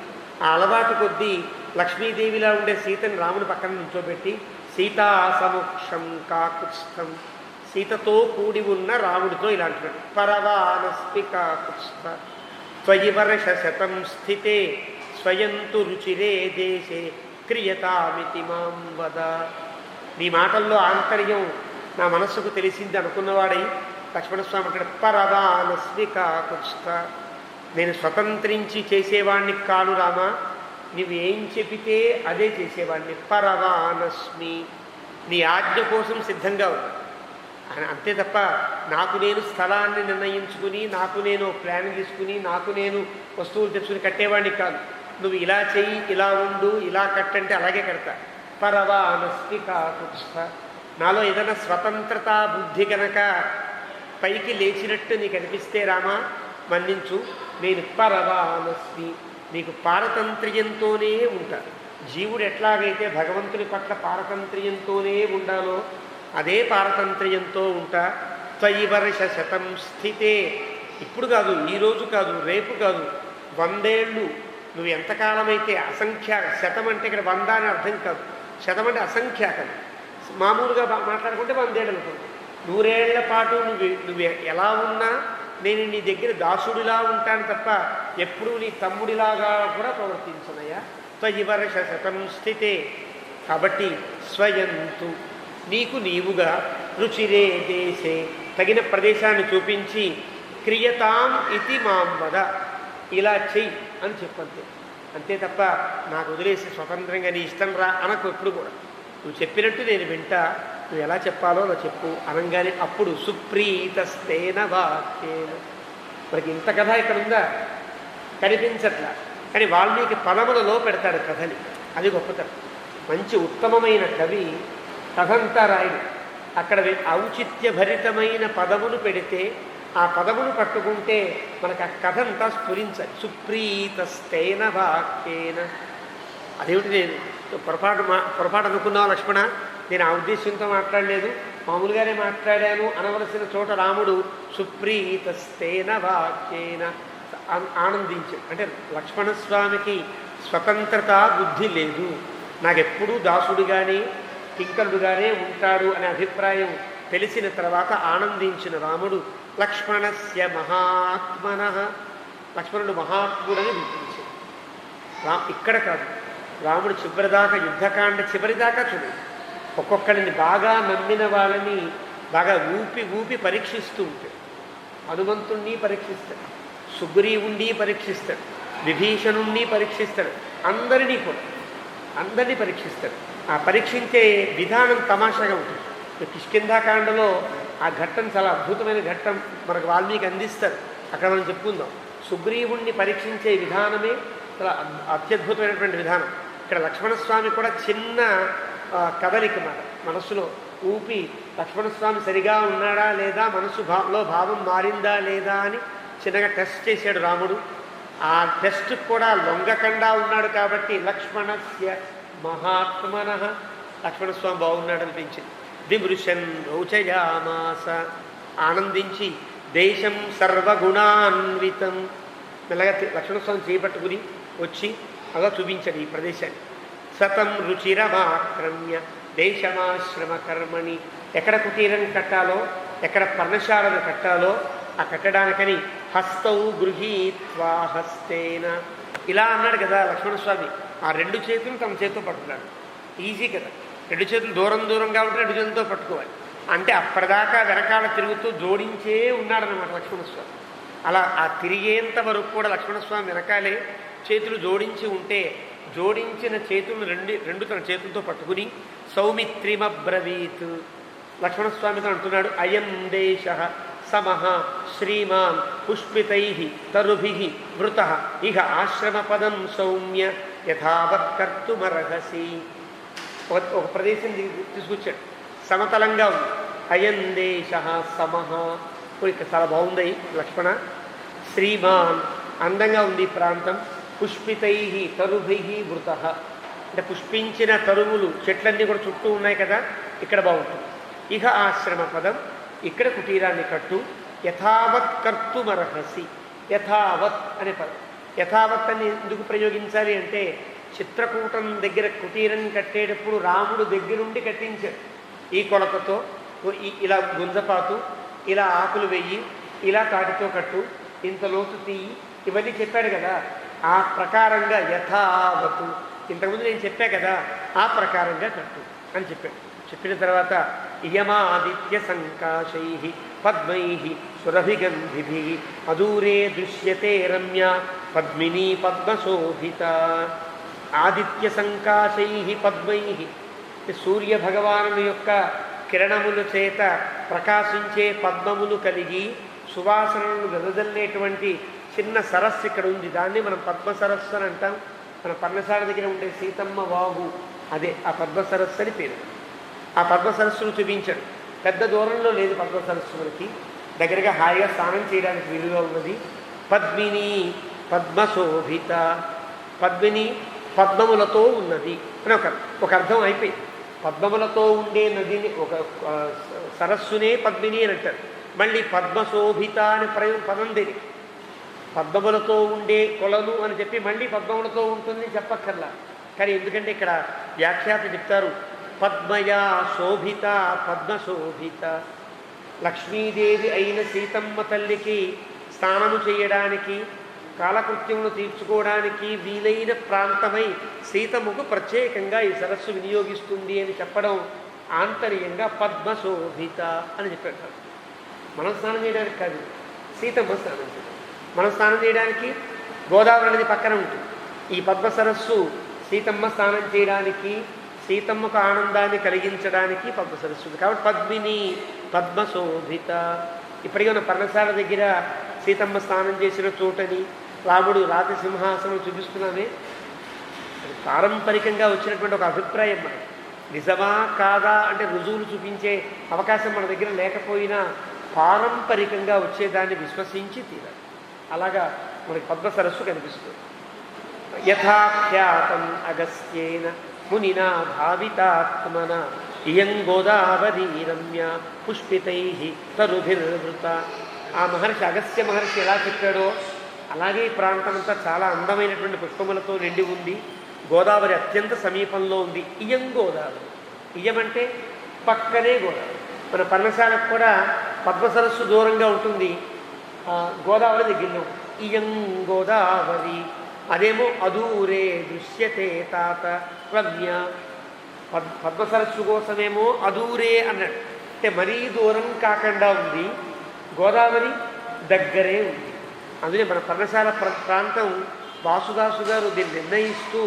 ఆ అలవాటు కొద్దీ లక్ష్మీదేవిలా ఉండే సీతని రాముని పక్కన నుంచోబెట్టి సీతా సమక్షం కాకుత్స్థం, సీతతో కూడి ఉన్న రాముడితో ఇలా అంటున్నాడు, పరవానస్మి కాకుత్స్థ త్వయి వర్ష శతం స్థితే స్వయంతు రుచిరే దేశే క్రియతామితి మాం వద. నీ మాటల్లో ఆంతర్యం నా మనస్సుకు తెలిసింది అనుకున్నవాడై లక్ష్మణస్వామి అంటాడు, పరవానస్మి కాకుత్స్థ, నేను స్వతంత్రించి చేసేవాణ్ణి కాను రామా, నువ్వు ఏం చెబితే అదే చేసేవాడిని, పరవానస్మి, నీ ఆజ్ఞ కోసం సిద్ధంగా ఉన్నా, అంతే తప్ప నాకు నేను స్థలాన్ని నిర్ణయించుకుని నాకు నేను ప్లాన్ తీసుకుని నాకు నేను వస్తువులు తెచ్చుకుని కట్టేవాడిని కాదు, నువ్వు ఇలా చెయ్యి, ఇలా ఉండు, ఇలా కట్టంటే అలాగే కడతా. పరవానస్మి కాకుత్స్థ, నాలో ఏదైనా స్వతంత్రతా బుద్ధి కనుక పైకి లేచినట్టు నీకు అనిపిస్తే రామా మన్నించు, నేను పరవానస్మి, నీకు పారతంత్ర్యంతోనే ఉంటాను. జీవుడు ఎట్లాగైతే భగవంతుని పట్ల పారతంత్ర్యంతోనే ఉండాలో అదే పారతంత్ర్యంతో ఉంటా. త్వయి వర్ష శతం స్థితే, ఇప్పుడు కాదు, ఈరోజు కాదు, రేపు కాదు, 100 ఏళ్ళు నువ్వు ఎంతకాలమైతే అసంఖ్యాక, శతం అంటే ఇక్కడ 100 అని అర్థం కాదు, శతం అంటే అసంఖ్యాకం, మామూలుగా మాట్లాడుకుంటే 100 ఏళ్ళు అనుకోండి, 100 ఏళ్ల పాటు నువ్వు ఎలా ఉన్నా నేను నీ దగ్గర దాసుడిలా ఉంటాను తప్ప ఎప్పుడూ నీ తమ్ముడిలాగా కూడా ప్రవర్తించనయ్యా. త్వయి వర్ష శతం స్థితే, కాబట్టి స్వయంతు, నీకు నీవుగా, రుచిరే దేశే, తగిన ప్రదేశాన్ని చూపించి, క్రియతాం ఇతి మాం వద, ఇలా చెయ్యి అని చెప్పంతే, అంతే తప్ప నాకు వదిలేసి స్వతంత్రంగా నీ ఇష్టం రా అనకు ఎప్పుడు కూడా. నువ్వు చెప్పినట్టు నేను వింటా, నువ్వు ఎలా చెప్పాలో అలా చెప్పు అనగానే అప్పుడు సుప్రీతస్తేన వాక్యేన. మనకి ఇంత కథ ఇక్కడ ఉందా, కనిపించట్లా, కానీ వాల్మీకి పదములలో పెడతాడు కథని, అది గొప్పతనం. మంచి ఉత్తమమైన కవి కథంతా రాయడు, అక్కడ ఔచిత్యభరితమైన పదమును పెడితే ఆ పదమును పట్టుకుంటే మనకు ఆ కథంతా స్ఫురించాలి. సుప్రీతస్తేన వాక్యేన, అదేమిటి నేను పొరపాటు అనుకున్నావు లక్ష్మణ, నేను ఆ ఉద్దేశంతో మాట్లాడలేదు, మామూలుగానే మాట్లాడాను అనవలసిన చోట రాముడు సుప్రీతస్తేన వాక్యేన ఆనందించాడు. అంటే లక్ష్మణస్వామికి స్వతంత్రత బుద్ధి లేదు, నాకెప్పుడూ దాసుడుగానే కింకరుడుగానే ఉంటాడు అనే అభిప్రాయం తెలిసిన తర్వాత ఆనందించిన రాముడు లక్ష్మణస్య మహాత్మన, లక్ష్మణుడు మహాత్ముడని గుర్తించాడు. ఇక్కడ కాదు, రాముడు చివరిదాకా, యుద్ధకాండ చివరిదాకా చూడండి, ఒక్కొక్కరిని బాగా నమ్మిన వాళ్ళని బాగా ఊపి పరీక్షిస్తూ ఉంటాడు. హనుమంతుణ్ణి పరీక్షిస్తాడు, సుగ్రీవుణ్ణి పరీక్షిస్తాడు, విభీషణుణ్ణి పరీక్షిస్తాడు, అందరినీ పరీక్షిస్తాడు. ఆ పరీక్షించే విధానం తమాషాగా ఉంటుంది. కిష్కింధాకాండలో ఆ ఘట్టం చాలా అద్భుతమైన ఘట్టం మనకు వాల్మీకి అందిస్తారు, అక్కడ మనం చెప్పుకుందాం. సుగ్రీవుణ్ణి పరీక్షించే విధానమే చాలా అత్యద్భుతమైనటువంటి విధానం. ఇక్కడ లక్ష్మణస్వామి కూడా చిన్న కదలిక మాట మనస్సులో ఊపి, లక్ష్మణస్వామి సరిగా ఉన్నాడా లేదా, మనస్సులో భావం మారిందా లేదా అని చిన్నగా టెస్ట్ చేశాడు రాముడు. ఆ టెస్ట్ కూడా లొంగకుండా ఉన్నాడు కాబట్టి లక్ష్మణస్య మహాత్మన, లక్ష్మణస్వామి బాగున్నాడు అనిపించింది. విమృశన్ రోచయామాస, ఆనందించి దేశం సర్వగుణాన్వితం, మెల్లగా లక్ష్మణస్వామి చేపట్టుకుని వచ్చి అలా చూపించాడు ఈ ప్రదేశాన్ని. సతం రుచిరమాక్రమ్య దేశమాశ్రమ కర్మణి, ఎక్కడ కుటీరం కట్టాలో, ఎక్కడ పర్ణశాలను కట్టాలో ఆ కట్టడానికని హస్తౌ గృహీత్వా హస్తేన, ఇలా అన్నాడు కదా లక్ష్మణస్వామి. ఆ 2 చేతులు తమ చేతితో పట్టుకున్నాడు, ఈజీ కదా, 2 చేతులు దూరంగా ఉంటే 2 చేతులతో పట్టుకోవాలి. అంటే అప్పటిదాకా వెనకాల తిరుగుతూ జోడించే ఉన్నాడనమాట లక్ష్మణస్వామి. అలా ఆ తిరిగేంత వరకు కూడా లక్ష్మణస్వామి వెనకాలే చేతులు జోడించి ఉంటే, జోడించిన చేతులను రెండు తన చేతులతో పట్టుకుని సౌమిత్రిమబ్రవీత్, లక్ష్మణస్వామితో అంటున్నాడు, అయం దేశ సమః శ్రీమాన్ పుష్పితై తరుభి వృత ఇహ ఆశ్రమపదం సౌమ్య యథావత్ కర్తుమర్హసి. ఒక ప్రదేశం తీసుకొచ్చాడు, సమతలంగా ఉంది. అయం దేశ సమః, ఇక్కడ చాలా బాగుంది లక్ష్మణ. శ్రీమాన్, అందంగా ఉంది ఈ ప్రాంతం. పుష్పితై తరుభి వృత, అంటే పుష్పించిన తరువులు చెట్లన్నీ కూడా చుట్టూ ఉన్నాయి కదా, ఇక్కడ బాగుంటుంది. ఇహ ఆశ్రమ పదం, ఇక్కడ కుటీరాన్ని కట్టు. యథావత్ కర్తుమర్హసి, యథావత్ అనే పదం. యథావత్ అని ఎందుకు ప్రయోగించాలి అంటే, చిత్రకూటం దగ్గర కుటీరం కట్టేటప్పుడు రాముడు దగ్గరుండి కట్టించాడు. ఈ కొలతతో ఇలా గుంజపాతు, ఇలా ఆకులు వెయ్యి, ఇలా తాటితో కట్టు, ఇంత లోతు తీయి, ఇవన్నీ చెప్పాడు కదా. ఆ ప్రకారంగా యథావతు, ఇంతకుముందు నేను చెప్పా కదా, ఆ ప్రకారంగా కట్టు అని చెప్పాడు. చెప్పిన తర్వాత ఇయమాదిత్య సంకాశై పద్మై సురభిగంధిభి అదూరే దృశ్యతే రమ్య పద్మినీ పద్మశోభిత. ఆదిత్య సంకాశై పద్మై, సూర్య భగవాను యొక్క కిరణముల చేత ప్రకాశించే పద్మములు కలిగి సువాసనలను వెదజల్లేటువంటి చిన్న సరస్సు ఇక్కడ ఉంది. దాన్ని మనం పద్మ సరస్సు అని అంటాం. మన పర్ణశాల దగ్గర ఉండే సీతమ్మ వాగు, అదే ఆ పద్మ సరస్సు అని పేరు. ఆ పద్మ సరస్సును చూపించాడు. పెద్ద దూరంలో లేదు పద్మ సరస్సు, మనకి దగ్గరగా హాయిగా స్నానం చేయడానికి వీలుగా ఉన్నది. పద్మిని పద్మశోభిత, పద్మిని పద్మములతో ఉన్నది అని ఒక అర్థం అయిపోయింది. పద్మములతో ఉండే నదిని, ఒక సరస్సునే పద్మిని అని అంటారు. మళ్ళీ పద్మశోభిత అని పదం దేనికి, పద్మములతో ఉండే కొలను అని చెప్పి మళ్ళీ పద్మములతో ఉంటుంది చెప్పక్కర్లా. కానీ ఎందుకంటే ఇక్కడ వ్యాఖ్యాత చెప్తారు, పద్మయా శోభిత పద్మశోభిత. లక్ష్మీదేవి అయిన సీతమ్మ తల్లికి స్నానము చేయడానికి, కాలకృత్యమును తీర్చుకోవడానికి వీలైన ప్రాంతమై సీతమ్మకు ప్రత్యేకంగా ఈ సరస్సు వినియోగిస్తుంది అని చెప్పడం ఆంతర్యంగా పద్మశోభిత అని చెప్పారు. మనం స్నానం చేయడానికి కాదు, సీతమ్మ స్నానం చేయడం. మనం స్నానం చేయడానికి గోదావరి నది పక్కన ఉంటుంది. ఈ పద్మ సరస్సు సీతమ్మ స్నానం చేయడానికి, సీతమ్మకు ఆనందాన్ని కలిగించడానికి పద్మ సరస్సు. కాబట్టి పద్మిని పద్మశోభిత. ఇప్పటికీ మన పర్ణశాల దగ్గర సీతమ్మ స్నానం చేసిన చోటని, రాముడు రాతి సింహాసనం చూపిస్తున్నామే, పారంపరికంగా వచ్చినటువంటి ఒక అభిప్రాయం. మనకి నిజమా కాదా అంటే రుజువులు చూపించే అవకాశం మన దగ్గర లేకపోయినా పారంపరికంగా వచ్చేదాన్ని విశ్వసించి తీరాలి. అలాగా మనకి పద్మ సరస్సు కనిపిస్తుంది. యథాఖ్యాతం అగస్త్యేన మునినా భావితాత్మన ఇయం గోదావరి రమ్య పుష్పితై తరుభిర్వృత. ఆ మహర్షి అగస్త్య మహర్షి ఎలా చెప్పాడో అలాగే ఈ ప్రాంతం అంతా చాలా అందమైనటువంటి పుష్పములతో నిండి ఉంది. గోదావరి అత్యంత సమీపంలో ఉంది. ఇయం గోదావరి, ఇయం అంటే పక్కనే గోదావరి. మన పర్ణశాలకు కూడా పద్మ సరస్సు దూరంగా ఉంటుంది, గోదావరి దగ్గరలో. ఇయం గోదావరి, అదేమో అదూరే దృశ్యతే తాత రమ్య. పద్మ సరస్సు కోసమేమో అదూరే అన్నాడు, అంటే మరీ దూరం కాకుండా ఉంది. గోదావరి దగ్గరే ఉంది. అందుకే మన పర్ణశాల ప్రాంతం వాసుదాసు గారు దీన్ని నిర్ణయిస్తూ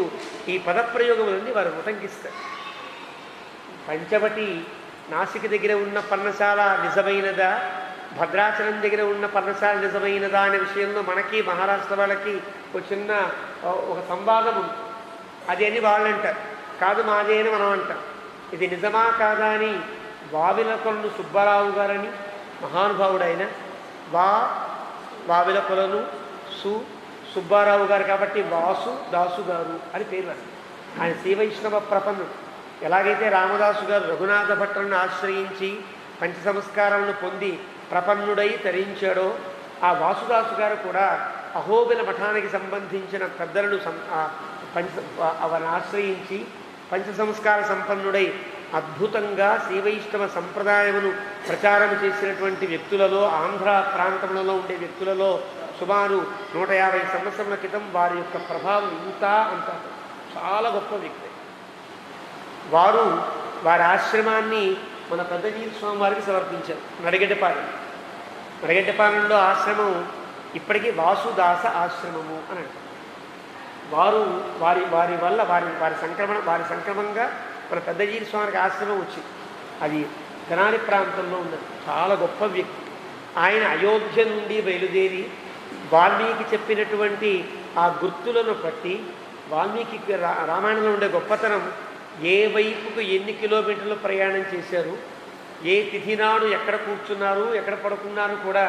ఈ పదప్రయోగములన్నీ వారు ఉటంకిస్తారు. పంచవటి నాసిక దగ్గర ఉన్న పర్ణశాల నిజమైనదా, భద్రాచలం దగ్గర ఉన్న పర్ణశాల నిజమైనదా అనే విషయంలో మనకి మహారాష్ట్ర వాళ్ళకి ఒక సంవాదం ఉంది. అది అని వాళ్ళు అంటారు, కాదు మాదే అని మనం అంటాం. ఇది నిజమా కాదా అని వావిలకొలను సుబ్బారావు గారని మహానుభావుడైన వావిలకొలను సుబ్బారావు గారు కాబట్టి వాసు దాసు గారు అని పేరు. ఆయన శ్రీ వైష్ణవ ప్రపన్నుడు. ఎలాగైతే రామదాసు గారు రఘునాథ భట్లను ఆశ్రయించి పంచ సంస్కారాలను పొంది ప్రపన్నుడై తరించాడో, ఆ వాసుదాసు గారు కూడా అహోబిల మఠానికి సంబంధించిన పెద్దలను అవన్నీ ఆశ్రయించి పంచ సంస్కార సంపన్నుడై అద్భుతంగా శ్రీ వైష్ణవ సంప్రదాయమును ప్రచారం చేసినటువంటి వ్యక్తులలో, ఆంధ్ర ప్రాంతంలో ఉండే వ్యక్తులలో సుమారు 150 సంవత్సరాల క్రితం వారి యొక్క ప్రభావం ఇంత అంత చాలా గొప్ప వ్యక్తి. వారి ఆశ్రమాన్ని మన పెద్దజీ స్వామి వారికి సమర్పించారు. నడిగడ్డపాలెంలో ఆశ్రమం ఇప్పటికీ వాసుదాస ఆశ్రమము అని అంటారు. వారి వల్ల వారి సంక్రమంగా మన పెద్దజీ స్వామికి ఆశ్రమం వచ్చింది. అది తెనాలి ప్రాంతంలో ఉన్నది. చాలా గొప్ప వ్యక్తి. ఆయన అయోధ్య నుండి బయలుదేరి వాల్మీకి చెప్పినటువంటి ఆ గుర్తులను బట్టి వాల్మీకి రామాయణంలో ఉండే గొప్పతనం ఏ వైపుకు ఎన్ని కిలోమీటర్లు ప్రయాణం చేశారు, ఏ తిథి నాడు ఎక్కడ కూర్చున్నారు, ఎక్కడ పడుకున్నారు కూడా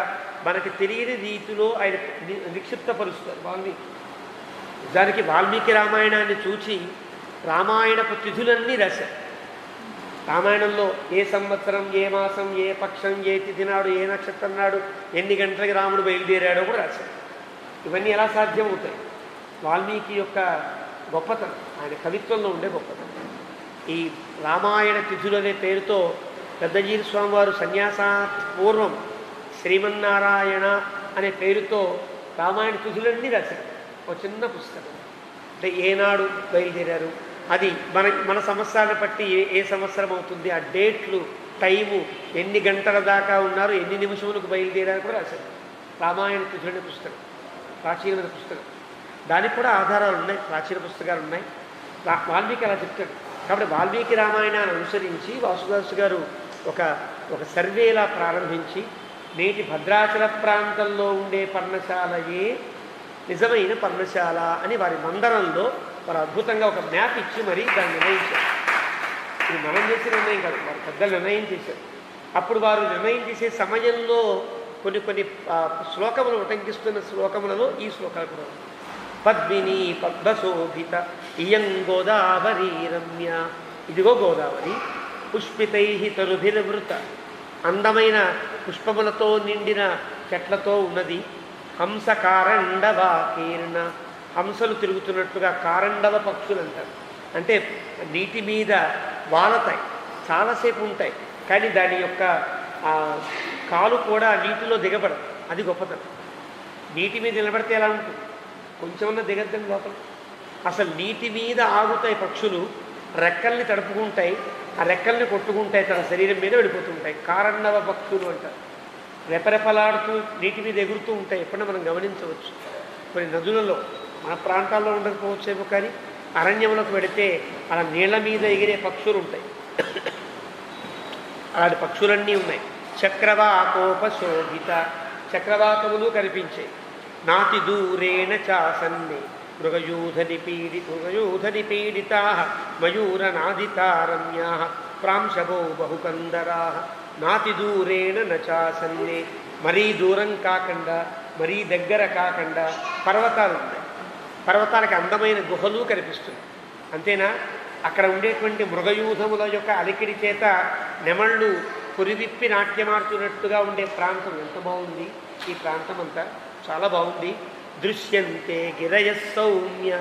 మనకి తెలియని రీతిలో ఆయన నిక్షిప్తపరుస్తారు వాల్మీకి. దానికి వాల్మీకి రామాయణాన్ని చూచి రామాయణపు తిథులన్నీ రాశారు. రామాయణంలో ఏ సంవత్సరం, ఏ మాసం, ఏ పక్షం, ఏ తిథి నాడు, ఏ నక్షత్రం నాడు, ఎన్ని గంటలకి రాముడు బయలుదేరాడో కూడా రాశారు. ఇవన్నీ ఎలా సాధ్యమవుతాయి? వాల్మీకి యొక్క గొప్పతనం, ఆయన కవిత్వంలో ఉండే గొప్పతనం. ఈ రామాయణ తిథులు అనే పేరుతో పెద్దజీర స్వామివారు సన్యాసాత్ పూర్వం శ్రీమన్నారాయణ అనే పేరుతో రామాయణ తిథులన్నీ రాశారు. ఒక చిన్న పుస్తకం. అంటే ఏనాడు బయలుదేరారు, అది మన సంవత్సరాన్ని బట్టి ఏ సంవత్సరం అవుతుంది, ఆ డేట్లు, టైము, ఎన్ని గంటల దాకా ఉన్నారు, ఎన్ని నిమిషములకు బయలుదేరారు కూడా రాశారు. రామాయణ తిథులనే పుస్తకం, ప్రాచీనమైన పుస్తకం. దానికి కూడా ఆధారాలు ఉన్నాయి, ప్రాచీన పుస్తకాలు ఉన్నాయి. వాల్మీకి అలా చెప్తాడు. కాబట్టి వాల్మీకి రామాయణాన్ని అనుసరించి వాసుదాసు గారు ఒక సర్వేలా ప్రారంభించి నేటి భద్రాచల ప్రాంతంలో ఉండే పర్ణశాలయే నిజమైన పర్ణశాల అని వారి మందరంలో వారు అద్భుతంగా ఒక మ్యాప్ ఇచ్చి మరీ దాన్ని నిర్ణయించారు. ఇది మనం చేసిన నిర్ణయం కాదు, వారు పెద్దలు నిర్ణయం చేశారు. అప్పుడు వారు నిర్ణయం చేసే సమయంలో కొన్ని శ్లోకములు ఉటంకిస్తున్న శ్లోకములలో ఈ శ్లోకాలు కూడా పద్మిని పద్మశోభిత ఇయం గోదావరి రమ్య. ఇదిగో గోదావరి, పుష్పితై తరుభిర్వృత, అందమైన పుష్పములతో నిండిన చెట్లతో ఉన్నది. హంస కారండవ కీర్ణ, హంసలు తిరుగుతున్నట్టుగా కారండవ పక్షులు అంటారు. అంటే నీటి మీద వాలతాయి, చాలాసేపు ఉంటాయి, కానీ దాని యొక్క కాలు కూడా నీటిలో దిగబడదు. అది గొప్పతనం. నీటి మీద నిలబడితే ఎలా ఉంటుంది? కొంచెమన్నా దిగద్దని లోపల. అసలు నీటి మీద ఆగుతాయి పక్షులు, రెక్కల్ని తడుపుకుంటాయి, ఆ రెక్కల్ని కొట్టుకుంటాయి, తన శరీరం మీద వెళ్ళిపోతుంటాయి. కారండవ పక్షులు అంటారు. రెపరెపలాడుతూ నీటి మీద ఎగురుతూ ఉంటాయి. ఎప్పుడన్నా మనం గమనించవచ్చు. కొన్ని నదులలో, మన ప్రాంతాల్లో ఉండకపోవచ్చేమో కానీ అరణ్యంలోకి వెడితే అలా నీళ్ల మీద ఎగిరే పక్షులు ఉంటాయి. అలాంటి పక్షులన్నీ ఉన్నాయి. చక్రవాకోపశోభిత, చక్రవాకములు కనిపించాయి. నాతి దూరేణ చాసన్నే మృగయూధని పీడితా మయూరనాదితా రమ్యా ప్రాంశవో బహుకందరా. నాతి దూరేణ నచాసన్నే, మరీ దూరం కాకుండా మరీ దగ్గర కాకుండా పర్వతాలు ఉన్నాయి. పర్వతాలకి అందమైన గుహలు కనిపిస్తుంది. అంతేనా, అక్కడ ఉండేటువంటి మృగయూధముల యొక్క అలికిడి చేత నెమళ్ళు పురివిప్పి నాట్యమాడుతున్నట్టుగా ఉండే ప్రాంతం ఎంత బాగుంది. ఈ ప్రాంతం అంతా చాలా బాగుంది. దృశ్యంతే గిరయ సౌమ్య,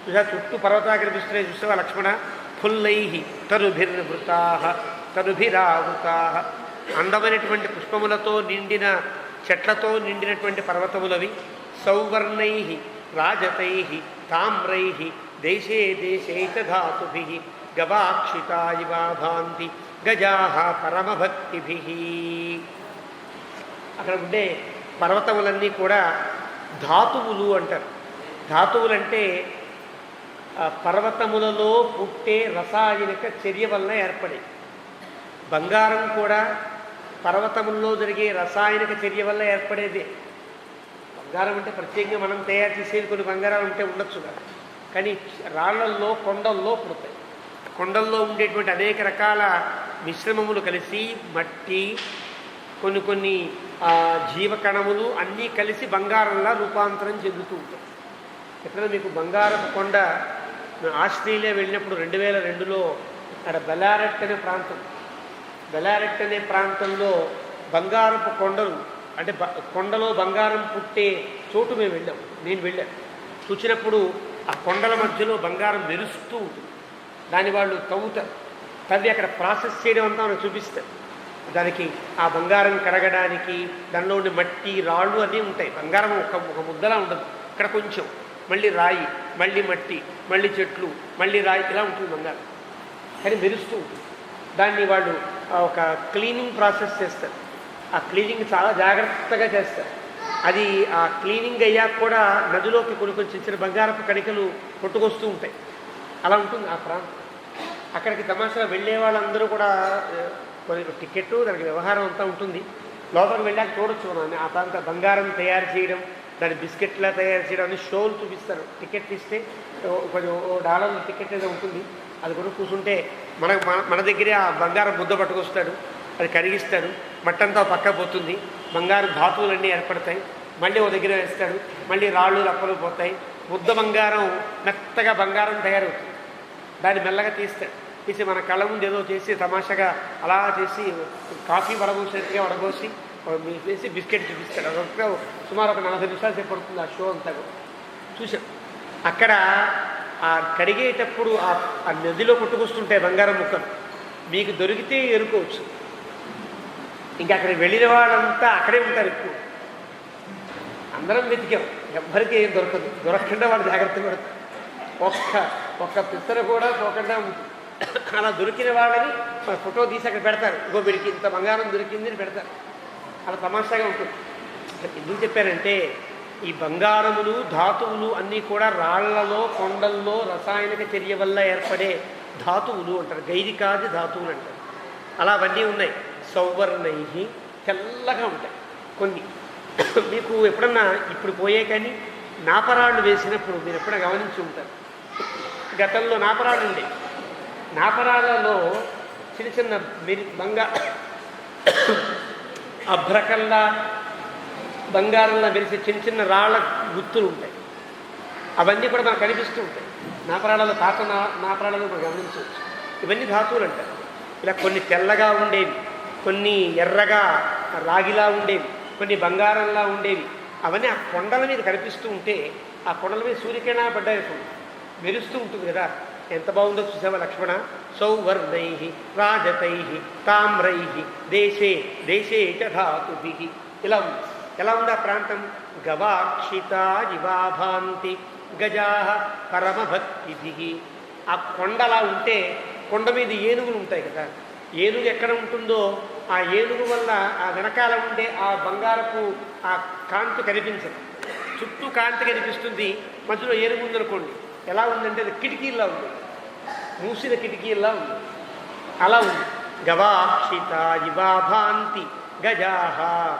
చూసా చుట్టూ పర్వతాలు కనిపిస్తున్నాయి. చూసావా లక్ష్మణ? ఫుల్లై తరుభిర్వృతా తరుభిరావృతా, అందమైనటువంటి పుష్పములతో నిండిన చెట్లతో నిండినటువంటి పర్వతములవి. సౌవర్ణై రాజతై తామ్రై దేశే దేశే చ ధాతుభి గవాక్షితా ఇవ భాంతి గజా పరమభక్తిభి. అక్కడ ఉండే పర్వతములన్నీ కూడా ధాతువులు అంటారు. ధాతువులంటే పర్వతములలో పుట్టే రసాయనిక చర్య వలన ఏర్పడే. బంగారం కూడా పర్వతముల్లో జరిగే రసాయనిక చర్య వల్ల ఏర్పడేదే. బంగారం అంటే ప్రత్యేకంగా మనం తయారు చేసేది కొన్ని బంగారాలు ఉంటే ఉండొచ్చు కదా, కానీ రాళ్లల్లో, కొండల్లో పుడతాయి. కొండల్లో ఉండేటువంటి అనేక రకాల మిశ్రమములు కలిసి మట్టి, కొన్ని జీవకణములు అన్నీ కలిసి బంగారంలా రూపాంతరం చెందుతూ ఉంటాయి. ఎక్కడ మీకు బంగారపు కొండ, ఆస్ట్రేలియా వెళ్ళినప్పుడు 2002లో అక్కడ బెలారెట్ అనే ప్రాంతం, బెలారెట్ అనే ప్రాంతంలో బంగారపు కొండలు, అంటే కొండలో బంగారం పుట్టే చోటు మేము వెళ్ళాం. నేను వెళ్ళాను. చూసినప్పుడు ఆ కొండల మధ్యలో బంగారం మెరుస్తూ ఉంటుంది. దాన్ని వాళ్ళు తవ్వుతారు, తవ్వి అక్కడ ప్రాసెస్ చేయడం అంతా మనకు చూపిస్తారు. దానికి ఆ బంగారం కడగడానికి దానిలో ఉండే మట్టి, రాళ్ళు అన్నీ ఉంటాయి. బంగారం ఒక ముద్దలా ఉండదు. ఇక్కడ కొంచెం, మళ్ళీ రాయి, మళ్ళీ మట్టి, మళ్ళీ చెట్లు, మళ్ళీ రాయి, ఇలా ఉంటుంది బంగారం. కానీ మెరుస్తూ ఉంటుంది. దాన్ని వాళ్ళు ఒక క్లీనింగ్ ప్రాసెస్ చేస్తారు. ఆ క్లీనింగ్ చాలా జాగ్రత్తగా చేస్తారు. అది ఆ క్లీనింగ్ అయ్యాక కూడా నదిలోకి కొన్ని చిన్న బంగారపు కణికలు కొట్టుకొస్తూ ఉంటాయి. అలా ఉంటుంది ఆ ప్రాంతం. అక్కడికి తమాషా వెళ్ళే వాళ్ళందరూ కూడా టికెట్టు, దానికి వ్యవహారం అంతా ఉంటుంది. లోపలికి వెళ్ళాక చూడొచ్చు మనం ఆ ప్రాంత బంగారం తయారు చేయడం, దాని బిస్కెట్లా తయారు చేయడం అని షోలు చూపిస్తారు. టికెట్ ఇస్తే కొంచెం $1 టికెట్ ఏదో ఉంటుంది, అది కూడా కూర్చుంటే మన దగ్గరే ఆ బంగారం ముద్ద పట్టుకొస్తాడు, అది కరిగిస్తాడు, మట్టంతా పక్క పోతుంది, బంగారు ధాతువులన్నీ ఏర్పడతాయి, మళ్ళీ ఓ దగ్గర వేస్తాడు, మళ్ళీ రాళ్ళు రప్పలు పోతాయి, ముద్ద బంగారం మెత్తగా బంగారం తయారవుతుంది. దాన్ని మెల్లగా తీసి మన కళ్ళ ముందు ఏదో చేసి తమాషగా అలా చేసి కాఫీ వడబోసినట్టుగా వడబోసి వేసి బిస్కెట్ చూపిస్తాడు. అదొక సుమారు ఒక 40 నిమిషాలు సేపు పడుతుంది ఆ షో అంతా కూడా. చూసాం అక్కడ ఆ కడిగేటప్పుడు ఆ నదిలో కొట్టుకొస్తుంటాయి బంగారం ముక్కలు, మీకు దొరికితే ఎరుకోవచ్చు. ఇంకా అక్కడికి వెళ్ళిన వాళ్ళంతా అక్కడే ఉంటారు ఎక్కువ. అందరం వెతికాం, ఎవ్వరికీ ఏం దొరకదు. దొరకకుండా వాళ్ళు జాగ్రత్త పడతారు. ఒక్క పిత్తర కూడా పోకుండా ఉంటుంది. అలా దొరికిన వాళ్ళని మన ఫోటో తీసి అక్కడ పెడతారు. ఇంకో వీడికి ఇంత బంగారం దొరికింది అని పెడతారు. అలా తమాషాగా ఉంటుంది. ఎందుకు చెప్పారంటే ఈ బంగారములు ధాతువులు అన్నీ కూడా రాళ్లలో కొండల్లో రసాయనిక చర్య వల్ల ఏర్పడే ధాతువులు అంటారు. గైరికాది ధాతువులు అంటారు. అలా అవన్నీ ఉన్నాయి. సౌవర్ణై తెల్లగా ఉంటాయి కొన్ని. మీకు ఎప్పుడన్నా ఇప్పుడు పోయే కానీ నాపరాళ్ళు వేసినప్పుడు మీరు ఎప్పుడైనా గమనించి ఉంటారు. గతంలో నాపరాళ్ళు ఉండేవి. నాపరాళ్ళలో చిన్న చిన్న అభ్రకల్లా బంగారంలో మెరిసే చిన్న చిన్న రాళ్ళ గుర్తులు ఉంటాయి. అవన్నీ కూడా మనకు కనిపిస్తూ ఉంటాయి. నాపరాళ్ళలో నాపరాళ్ళలో మనం గమనించవచ్చు. ఇవన్నీ ధాతువులు అంటారు. ఇలా కొన్ని తెల్లగా ఉండేవి, కొన్ని ఎర్రగా రాగిలా ఉండేవి, కొన్ని బంగారంలా ఉండేవి. అవన్నీ ఆ కొండల మీద కనిపిస్తూ ఉంటే ఆ కొండల మీద సూర్యకిరణాలు పడ్డాయి, మెరుస్తూ ఉంటుంది కదా. ఎంత బాగుందో చూసావా లక్ష్మణ. సౌవర్ణై రాజతై తామ్రై దేశే దేశే చ ధాతుభి. ఇలా ఉంది. ఎలా ఉంది ఆ ప్రాంతం? గవాక్షితా ఇవాభాంతి గజా పరమభక్తిభి. ఆ కొండలా ఉంటే కొండ మీద ఏనుగులు ఉంటాయి కదా. ఏనుగు ఎక్కడ ఉంటుందో ఆ ఏనుగు వల్ల ఆ వెనకాల ఉండే ఆ బంగారపు ఆ కాంతి కనిపించదు. చుట్టూ కాంతి కనిపిస్తుంది, మధ్యలో ఏనుగు ఉందనుకోండి, ఎలా ఉందంటే అది కిటికీల్లా ఉంది, మూసిన కిటికీల్లా ఉంది. అలా ఉంది. గవాక్షిత ఇవాభాంతి గజాహ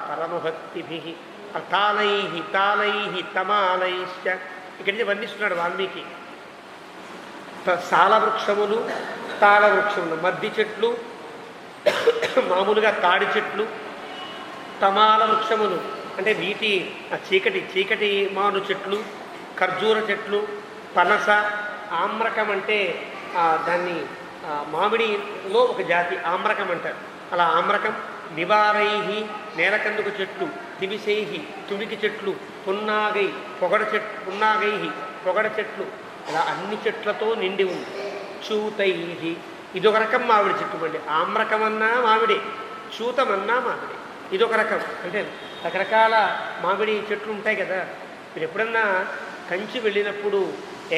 పరమభక్తిభి తాళై తమాలైశ్చ. ఇక్కడి నుంచి వర్ణిస్తున్నాడు వాల్మీకి. సాలవృక్షములు తాళవృక్షములు, మద్ది చెట్లు, మామూలుగా తాడి చెట్లు, తమాల వృక్షములు అంటే నీటి చీకటి మాను చెట్లు, ఖర్జూర చెట్లు, పనస, ఆమ్రకం అంటే దాన్ని మామిడిలో ఒక జాతి ఆమ్రకం అంటారు. అలా ఆమ్రకం, నివారై నేలకందుకు చెట్లు, దివిసై తుడికి చెట్లు, పున్నాగై పొగడ చెట్లు, ఇలా అన్ని చెట్లతో నిండి ఉంది. చూతై ఇదొక రకం మామిడి చెట్టు అండి. ఆమ్రకమన్నా మామిడే, చూతమన్నా మామిడే. ఇదొక రకం. అంటే రకరకాల మామిడి చెట్లు ఉంటాయి కదా. మీరు ఎప్పుడన్నా కంచి వెళ్ళినప్పుడు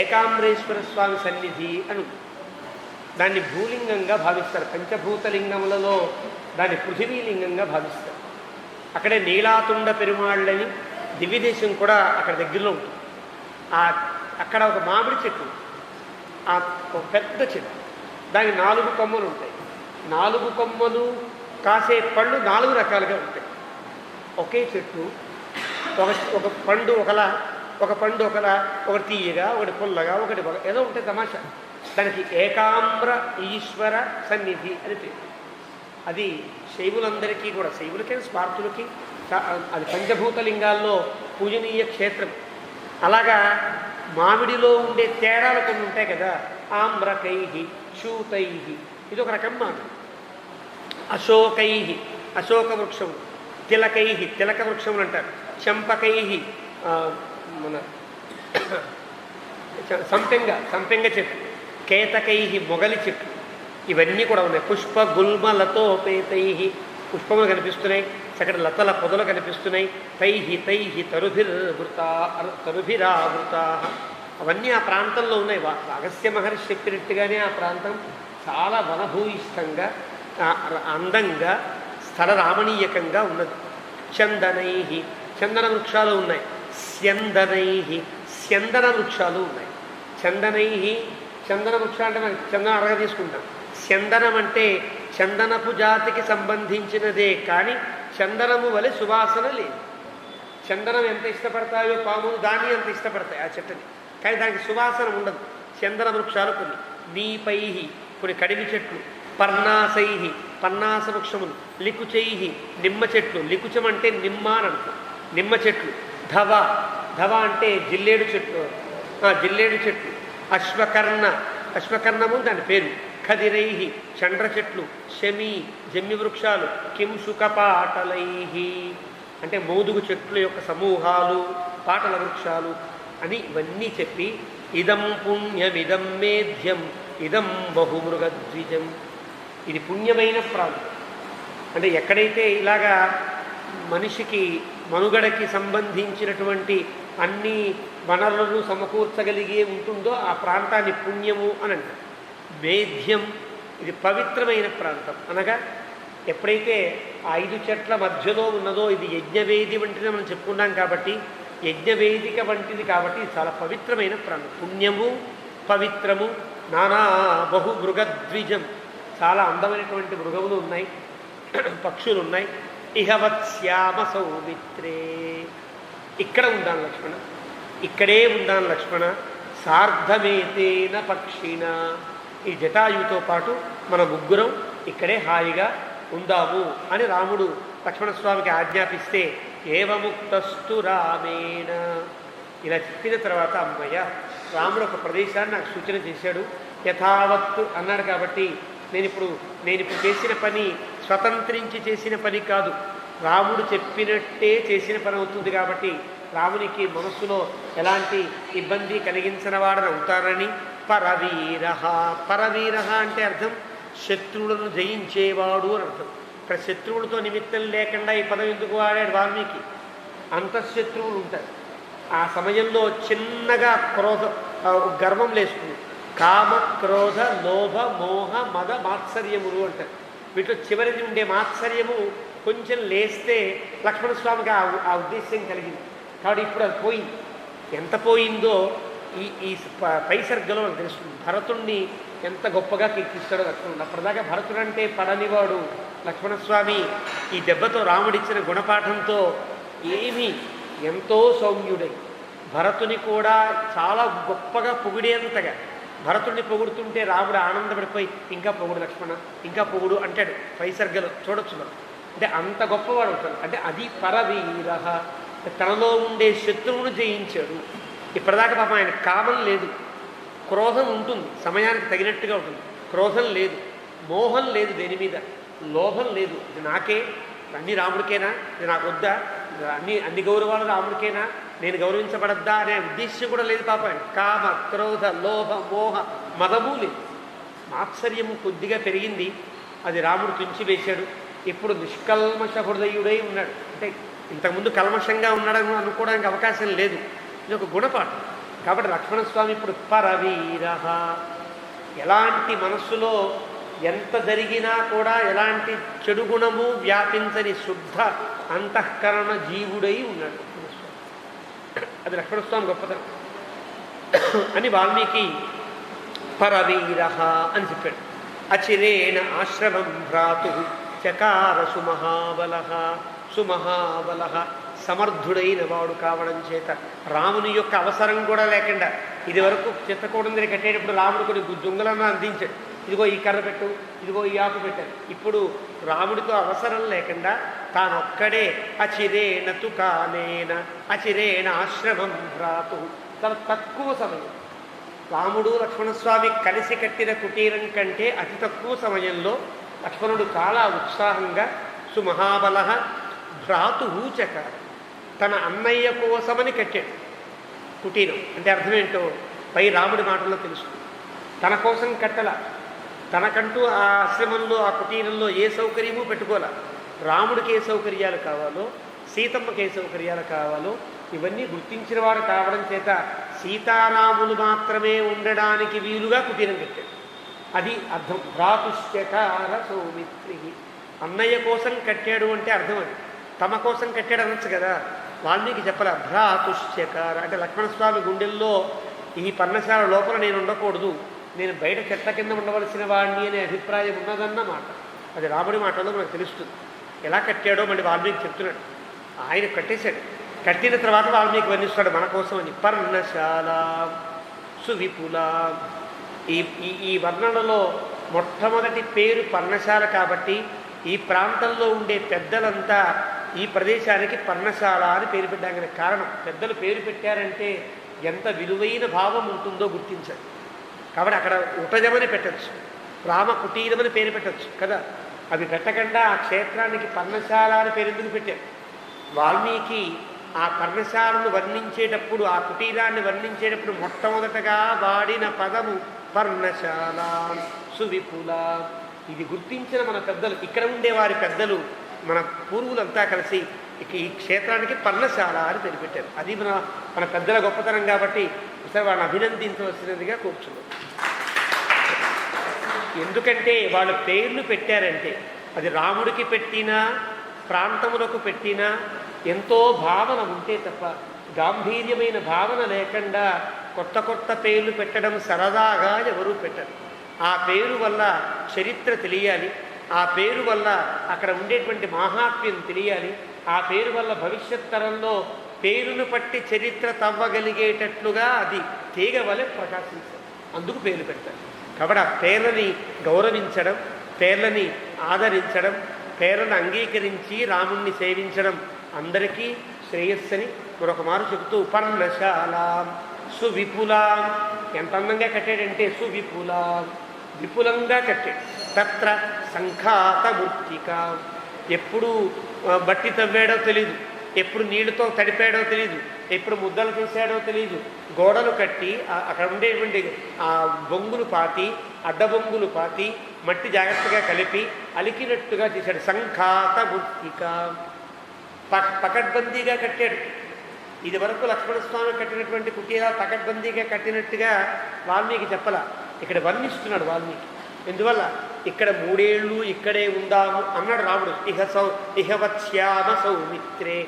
ఏకాంబరేశ్వర స్వామి సన్నిధి అని దాన్ని భూలింగంగా భావిస్తారు. పంచభూతలింగములలో దాన్ని పృథివీలింగంగా భావిస్తారు. అక్కడే నీలాతుండ పెరుమాళ్ళని దివ్యదేశం కూడా అక్కడ దగ్గరలో ఉంటుంది. అక్కడ ఒక మామిడి చెట్టు, ఒక పెద్ద చెట్టు, దానికి 4 కొమ్మలు ఉంటాయి. 4 కొమ్మలు కాసే పళ్ళు 4 రకాలుగా ఉంటాయి. ఒకే చెట్టు, ఒక పండు ఒకలా, ఒకటి తీయగా, ఒకటి పుల్లగా, ఒకటి ఏదో ఉంటాయి తమాషా. దానికి ఏకాంబ్ర ఈశ్వర సన్నిధి అని పేరు. అది శైవులందరికీ కూడా, శైవులకి స్వార్థులకి అది పంచభూతలింగాల్లో పూజనీయ క్షేత్రం. అలాగా మామిడిలో ఉండే తేడాలు కొన్ని ఉంటాయి కదా. ఆమ్రకై శూతై ఇదొక రకం మామిడి. అశోకై అశోక వృక్షం, తిలకై తిలక వృక్షములు అంటారు. చంపకై మన సంపెంగ చెట్టు, కేతకై మొగలి చెట్లు, ఇవన్నీ కూడా ఉన్నాయి. పుష్ప గుల్మలతో పేతై పుష్పములు కనిపిస్తున్నాయి, చక్కటి లతల పొదలు కనిపిస్తున్నాయి. తై తరుభిరావృతా అవన్నీ ఆ ప్రాంతంలో ఉన్నాయి. అగస్త్య మహర్షి చెప్పినట్టుగానే ఆ ప్రాంతం చాలా వనభూయిష్టంగా, అందంగా, స్థల రామణీయకంగా ఉన్నది. చందనై చందన వృక్షాలు ఉన్నాయి. స్యందన వృక్షాలు ఉన్నాయి. చందన వృక్షాలు అంటే మనకి చందనం అరగ తీసుకుంటాం. స్యందనం అంటే చందనపు జాతికి సంబంధించినదే కానీ చందనము వలె సువాసన లేదు. చందనం ఎంత ఇష్టపడతాయో పాములు దాన్ని అంత ఇష్టపడతాయి ఆ చెట్టుని, కానీ దానికి సువాసన ఉండదు. చందన వృక్షాలు కొన్ని, నీపై కొన్ని కడిమి చెట్లు, పర్ణాసై పన్నాస వృక్షములు, లికుచై నిమ్మ చెట్లు, లికుచం అంటే నిమ్మ అని అంటాం, నిమ్మ చెట్లు, ధవ ధవ అంటే జిల్లేడు చెట్లు, జిల్లేడు చెట్లు, అశ్వకర్ణము దాని పేరు, ఖదిరై చండ్ర చెట్లు, శమి జమ్మి వృక్షాలు, కింశుకపాటలై అంటే మోదుగు చెట్ల యొక్క సమూహాలు, పాటల వృక్షాలు అని ఇవన్నీ చెప్పి ఇదం పుణ్యమిదం మేధ్యం ఇదం బహుమృగద్విజం, ఇది పుణ్యమైన ప్రాంతం. అంటే ఎక్కడైతే ఇలాగా మనిషికి మనుగడకి సంబంధించినటువంటి అన్ని వనరులను సమకూర్చగలిగే ఉంటుందో ఆ ప్రాంతాన్ని పుణ్యము అని అంటారు. మేధ్యం ఇది పవిత్రమైన ప్రాంతం, అనగా ఎప్పుడైతే ఆ 5 చెట్ల మధ్యలో ఉన్నదో ఇది యజ్ఞవేది వంటిది మనం చెప్పుకున్నాం కాబట్టి, యజ్ఞవేదిక వంటిది కాబట్టి ఇది చాలా పవిత్రమైన ప్రాంతం. పుణ్యము పవిత్రము, నానా బహు మృగద్విజం, చాలా అందమైనటువంటి మృగములు ఉన్నాయి, పక్షులు ఉన్నాయి. ఇహవత్స్యామ సౌమిత్రే, ఇక్కడ ఉందాను లక్ష్మణ, ఇక్కడే ఉందాను లక్ష్మణ, సార్ధమేతేన పక్షిణ, ఈ జటాయుతో పాటు మన ముగ్గురం ఇక్కడే హాయిగా ఉందాము అని రాముడు లక్ష్మణస్వామికి ఆజ్ఞాపిస్తే, ఏవముక్తస్తు రామేణ, ఇలా చెప్పిన తర్వాత అమ్మయ్య రాముడు ఒక ప్రదేశాన్ని నాకు సూచన చేశాడు, యథావత్తు అన్నాడు. కాబట్టి నేను ఇప్పుడు చేసిన పని స్వతంత్రించి చేసిన పని కాదు, రాముడు చెప్పినట్టే చేసిన పని అవుతుంది. కాబట్టి రామునికి మనస్సులో ఎలాంటి ఇబ్బంది కలిగించిన వాడని అవుతారని పరవీర, పరవీర అంటే అర్థం శత్రువులను జయించేవాడు అని అర్థం. ఇక్కడ శత్రువులతో నిమిత్తం లేకుండా ఈ పదం ఎందుకు వాడాడు వాల్మీకి? అంతఃశత్రువులు ఉంటారు. ఆ సమయంలో చిన్నగా గర్వం లేస్తుంది. కామ క్రోధ లోభ మోహ మద మాత్సర్యములు అంటారు. వీటిలో చివరిది ఉండే మాత్సర్యము కొంచెం లేస్తే లక్ష్మణస్వామికి ఆ ఉద్దేశ్యం కలిగింది. కాబట్టి ఇప్పుడు అది పోయింది. ఎంత పోయిందో ఈ పై సర్గలో మనకు తెలుస్తుంది. భరతుణ్ణి ఎంత గొప్పగా కీర్తిస్తాడో లక్ష్మణుడు. అప్పటిదాకా భరతుడు అంటే పడనివాడు. లక్ష్మణస్వామి ఈ దెబ్బతో రాముడిచ్చిన గుణపాఠంతో ఎంతో సౌమ్యుడై భరతుని కూడా చాలా గొప్పగా పొగిడేంతగా, భరతుడిని పొగుడుతుంటే రాముడు ఆనందపడిపోయి ఇంకా పొగుడు లక్ష్మణ, ఇంకా పొగుడు అంటాడు. పై సర్గలో చూడొచ్చు మనం. అంటే అంత గొప్పవాడు అవుతాడు. అంటే అది పరవీర, తనలో ఉండే శత్రువును జయించాడు. ఇప్పటిదాకా పాపం ఆయన కామం లేదు, క్రోధం ఉంటుంది, సమయానికి తగినట్టుగా ఉంటుంది. క్రోధం లేదు, మోహం లేదు, దేని మీద లోభం లేదు. ఇది నాకే, అన్ని రాముడికేనా, ఇది నాకు వద్దా, అన్ని గౌరవాలు రాముడికేనా, నేను గౌరవించబడద్దా అనే ఉద్దేశ్యం కూడా లేదు పాపం. కామ క్రోధ లోభ మోహ మదము లేదు. మాత్సర్యము కొద్దిగా పెరిగింది, అది రాముడు తుంచివేశాడు. ఇప్పుడు నిష్కల్మష హృదయుడై ఉన్నాడు. అంటే ఇంతకుముందు కల్మషంగా ఉన్నాడని అనుకోవడానికి అవకాశం లేదు. ఇది ఒక గుణపాఠం. కాబట్టి లక్ష్మణస్వామి ఇప్పుడు పరవీర, ఎలాంటి మనస్సులో ఎంత జరిగినా కూడా ఎలాంటి చెడు గుణము వ్యాపించని శుద్ధ అంతఃకరణ జీవుడై ఉన్నాడు లక్ష్మణస్వామి. అది లక్ష్మణస్వామి గొప్పతనం అని వాల్మీకి పరవీర అని చెప్పాడు. అచిరేణ ఆశ్రమం భ్రాతు చకార సుమహాబల, సుమహాబల సమర్థుడైన వాడు కావడం చేత రాముని యొక్క అవసరం కూడా లేకుండా, ఇది వరకు చిత్తకూడందని కట్టేటప్పుడు రాముడు కొన్ని జుంగలను అందించాడు. ఇదిగో ఈ కర్ర పెట్టు, ఇదిగో ఈ ఆకు పెట్టాడు. ఇప్పుడు రాముడితో అవసరం లేకుండా తానొక్కడే అచిరేణ తుకానేన అచిరేణ ఆశ్రమం భ్రాతు, చాలా తక్కువ సమయం రాముడు లక్ష్మణస్వామి కలిసి కట్టిన కుటీరం కంటే అతి తక్కువ సమయంలో లక్ష్మణుడు చాలా ఉత్సాహంగా సుమహాబల భ్రాతు చకార, తన అన్నయ్య కోసమని కట్టాడు కుటీరం. అంటే అర్థమేంటో పై రాముడి మాటల్లో తెలుస్తుంది. తన కోసం కట్టల, తనకంటూ ఆ ఆశ్రమంలో ఆ కుటీరంలో ఏ సౌకర్యము పెట్టుకోలే. రాముడికి ఏ సౌకర్యాలు కావాలో, సీతమ్మకి ఏ సౌకర్యాలు కావాలో ఇవన్నీ గుర్తించిన వాడు కావడం చేత సీతారాములు మాత్రమే ఉండడానికి వీలుగా కుటీరం కట్టాడు. అది అర్థం. భ్రాతుశ్చకార సౌమిత్రి, అన్నయ్య కోసం కట్టాడు అంటే అర్థం అది. తమ కోసం కట్టాడు అనొచ్చు కదా, వాల్మీకి చెప్పాల. భ్రాతుశ్చకార అంటే లక్ష్మణస్వామి గుండెల్లో ఈ పర్ణశాల లోపల నేను ఉండకూడదు, నేను బయట చెట్ల కింద ఉండవలసిన వాడిని అనే అభిప్రాయం ఉన్నదన్న మాట. అది రాముడి మాటలో మనకు తెలుస్తుంది. ఎలా కట్టాడో మళ్ళీ వాల్మీకి చెప్తున్నాడు. ఆయన కట్టేశాడు. కట్టిన తర్వాత వాల్మీకి వర్ణిస్తాడు మన కోసం అని. పర్ణశాల సువిపుల. ఈ ఈ వర్ణనలో మొట్టమొదటి పేరు పర్ణశాల కాబట్టి ఈ ప్రాంతంలో ఉండే పెద్దలంతా ఈ ప్రదేశానికి పర్ణశాల అని పేరు పెట్టడానికి కారణం. పెద్దలు పేరు పెట్టారంటే ఎంత విలువైన భావం ఉంటుందో గుర్తించాలి. కాబట్టి అక్కడ ఉటజమని పెట్టచ్చు, రామ కుటీరమని పేరు పెట్టచ్చు కదా. అవి పెట్టకుండా ఆ క్షేత్రానికి పర్ణశాల అని పేరు ఎందుకు పెట్టారు? వాల్మీకి ఆ పర్ణశాలను వర్ణించేటప్పుడు, ఆ కుటీరాన్ని వర్ణించేటప్పుడు మొట్టమొదటగా వాడిన పదము పర్ణశాల సువిపుల. ఇది గుర్తించిన మన పెద్దలు, ఇక్కడ ఉండేవారి పెద్దలు, మన పూర్వులంతా కలిసి ఈ క్షేత్రానికి పర్ణశాల అని పేరు పెట్టారు. అది మన పెద్దల గొప్పతనం కాబట్టి ఒకసారి వాళ్ళని అభినందించవలసినదిగా కూర్చున్నాం. ఎందుకంటే వాళ్ళు పేర్లు పెట్టారంటే అది రాముడికి పెట్టినా ప్రాంతములకు పెట్టినా ఎంతో భావన ఉంటే తప్ప, గాంభీర్యమైన భావన లేకుండా కొత్త కొత్త పేర్లు పెట్టడం సరదాగా ఎవరూ పెట్టరు. ఆ పేరు వల్ల చరిత్ర తెలియాలి, ఆ పేరు వల్ల అక్కడ ఉండేటువంటి మాహాత్మ్యం తెలియాలి, ఆ పేరు వల్ల భవిష్యత్ తరంలో పేరును పట్టి చరిత్ర తవ్వగలిగేటట్లుగా అది తీగ వలె ప్రకాశించాలి. అందుకు పేర్లు పెడతారు. కాబట్టి ఆ పేర్లని గౌరవించడం, పేర్లని ఆదరించడం, పేర్లను అంగీకరించి రాముణ్ణి సేవించడం అందరికీ శ్రేయస్సని మరొక మారు చెబుతూ పర్ణశాల సువిపుల. ఎంత అందంగా కట్టాడంటే సువిపుల, విపులంగా కట్టాడు. తత్ర సంఖాతమూర్తిక. ఎప్పుడు బట్టి తవ్వాడో తెలీదు, ఎప్పుడు నీళ్లతో తడిపాడో తెలీదు, ఎప్పుడు ముద్దలు చేశాడో తెలీదు. గోడలు కట్టి అక్కడ ఉండేటువంటి ఆ బొంగులు పాతి, అడ్డబొంగులు పాతి, మట్టి జాగ్రత్తగా కలిపి అలికినట్టుగా చేశాడు. సంఖాతమూర్తిక. పకడ్బందీగా కట్టాడు. ఇది వరకు లక్ష్మణస్వామి కట్టినటువంటి కుటీరా పకడ్బందీగా కట్టినట్టుగా వాల్మీకి చెప్పలా, ఇక్కడ వర్ణిస్తున్నాడు వాల్మీకి. ఎందువల్ల ఇక్కడ 3 ఏళ్ళు ఇక్కడే ఉందాము అన్నాడు రాముడు. ఇహవత్స్యామ సౌమిత్రే,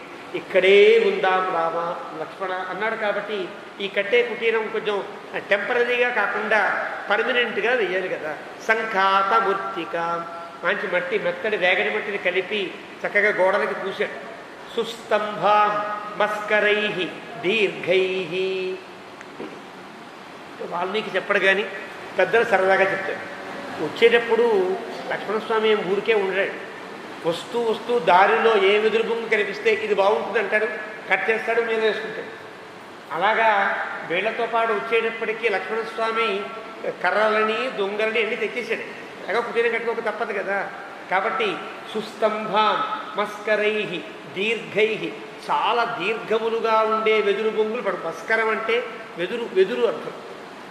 ఇక్కడే ఉందాం రామ లక్ష్మణ అన్నాడు. కాబట్టి ఈ కట్టే కుటీరం కొంచెం టెంపరీగా కాకుండా పర్మనెంట్గా వేయాలి కదా. సంఖాతమూర్తిక. మంచి మట్టి, మెత్తడి వేగడి మట్టిని కలిపి చక్కగా గోడలకి పూశాడు. సుస్తంభాం మస్కరై దీర్ఘై. వాల్మీకి చెప్పడు కానీ పెద్దలు సరదాగా చెప్తాడు. వచ్చేటప్పుడు లక్ష్మణస్వామి ఏం ఊరికే ఉండడాడు. వస్తూ వస్తూ దారిలో ఏ వెదురు బొంగు కనిపిస్తే ఇది బాగుంటుంది అంటాడు, కట్ చేస్తాడు, మీద వేసుకుంటాడు. అలాగా వీళ్లతో పాటు వచ్చేటప్పటికీ లక్ష్మణస్వామి కర్రలని దొంగలని అన్నీ తెచ్చేసాడు. అలాగా కుటీరం కట్టుకోక తప్పదు కదా. కాబట్టి సుస్తంభాం మస్కరై దీర్ఘై, చాలా దీర్ఘములుగా ఉండే వెదురు బొంగులు పడు. మస్కరం అంటే వెదురు, వెదురు అర్థం.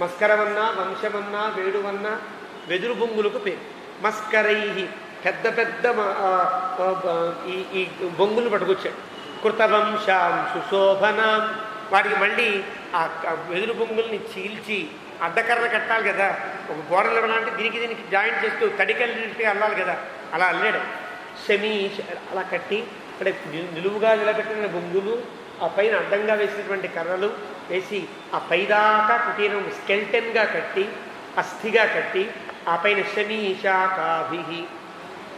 మస్కరమన్నా, వంశమన్నా, వేడువన్నా వెదురు బొంగులకు పేరు. మస్కరై, పెద్ద పెద్ద ఈ బొంగులు పట్టుకొచ్చాడు. కృతవంశాం సుశోభనాం. వాటికి మళ్ళీ ఆ వెదురు బొంగుల్ని చీల్చి అడ్డకర్ర కట్టాలి కదా. ఒక గోడలు ఇవ్వాలంటే దీనికి జాయింట్ చేస్తూ తడికల్లినట్టుగా అల్లాలి కదా, అలా అల్లాడు. శమీష అలా కట్టి అంటే నిలువుగా నిలబెట్టిన బొంగులు, ఆ పైన అడ్డంగా వేసినటువంటి కర్రలు వేసి ఆ పైదాకా కుటీరం స్కెల్టన్గా కట్టి, అస్థిగా కట్టి, ఆ పైన శమీషాకాభి.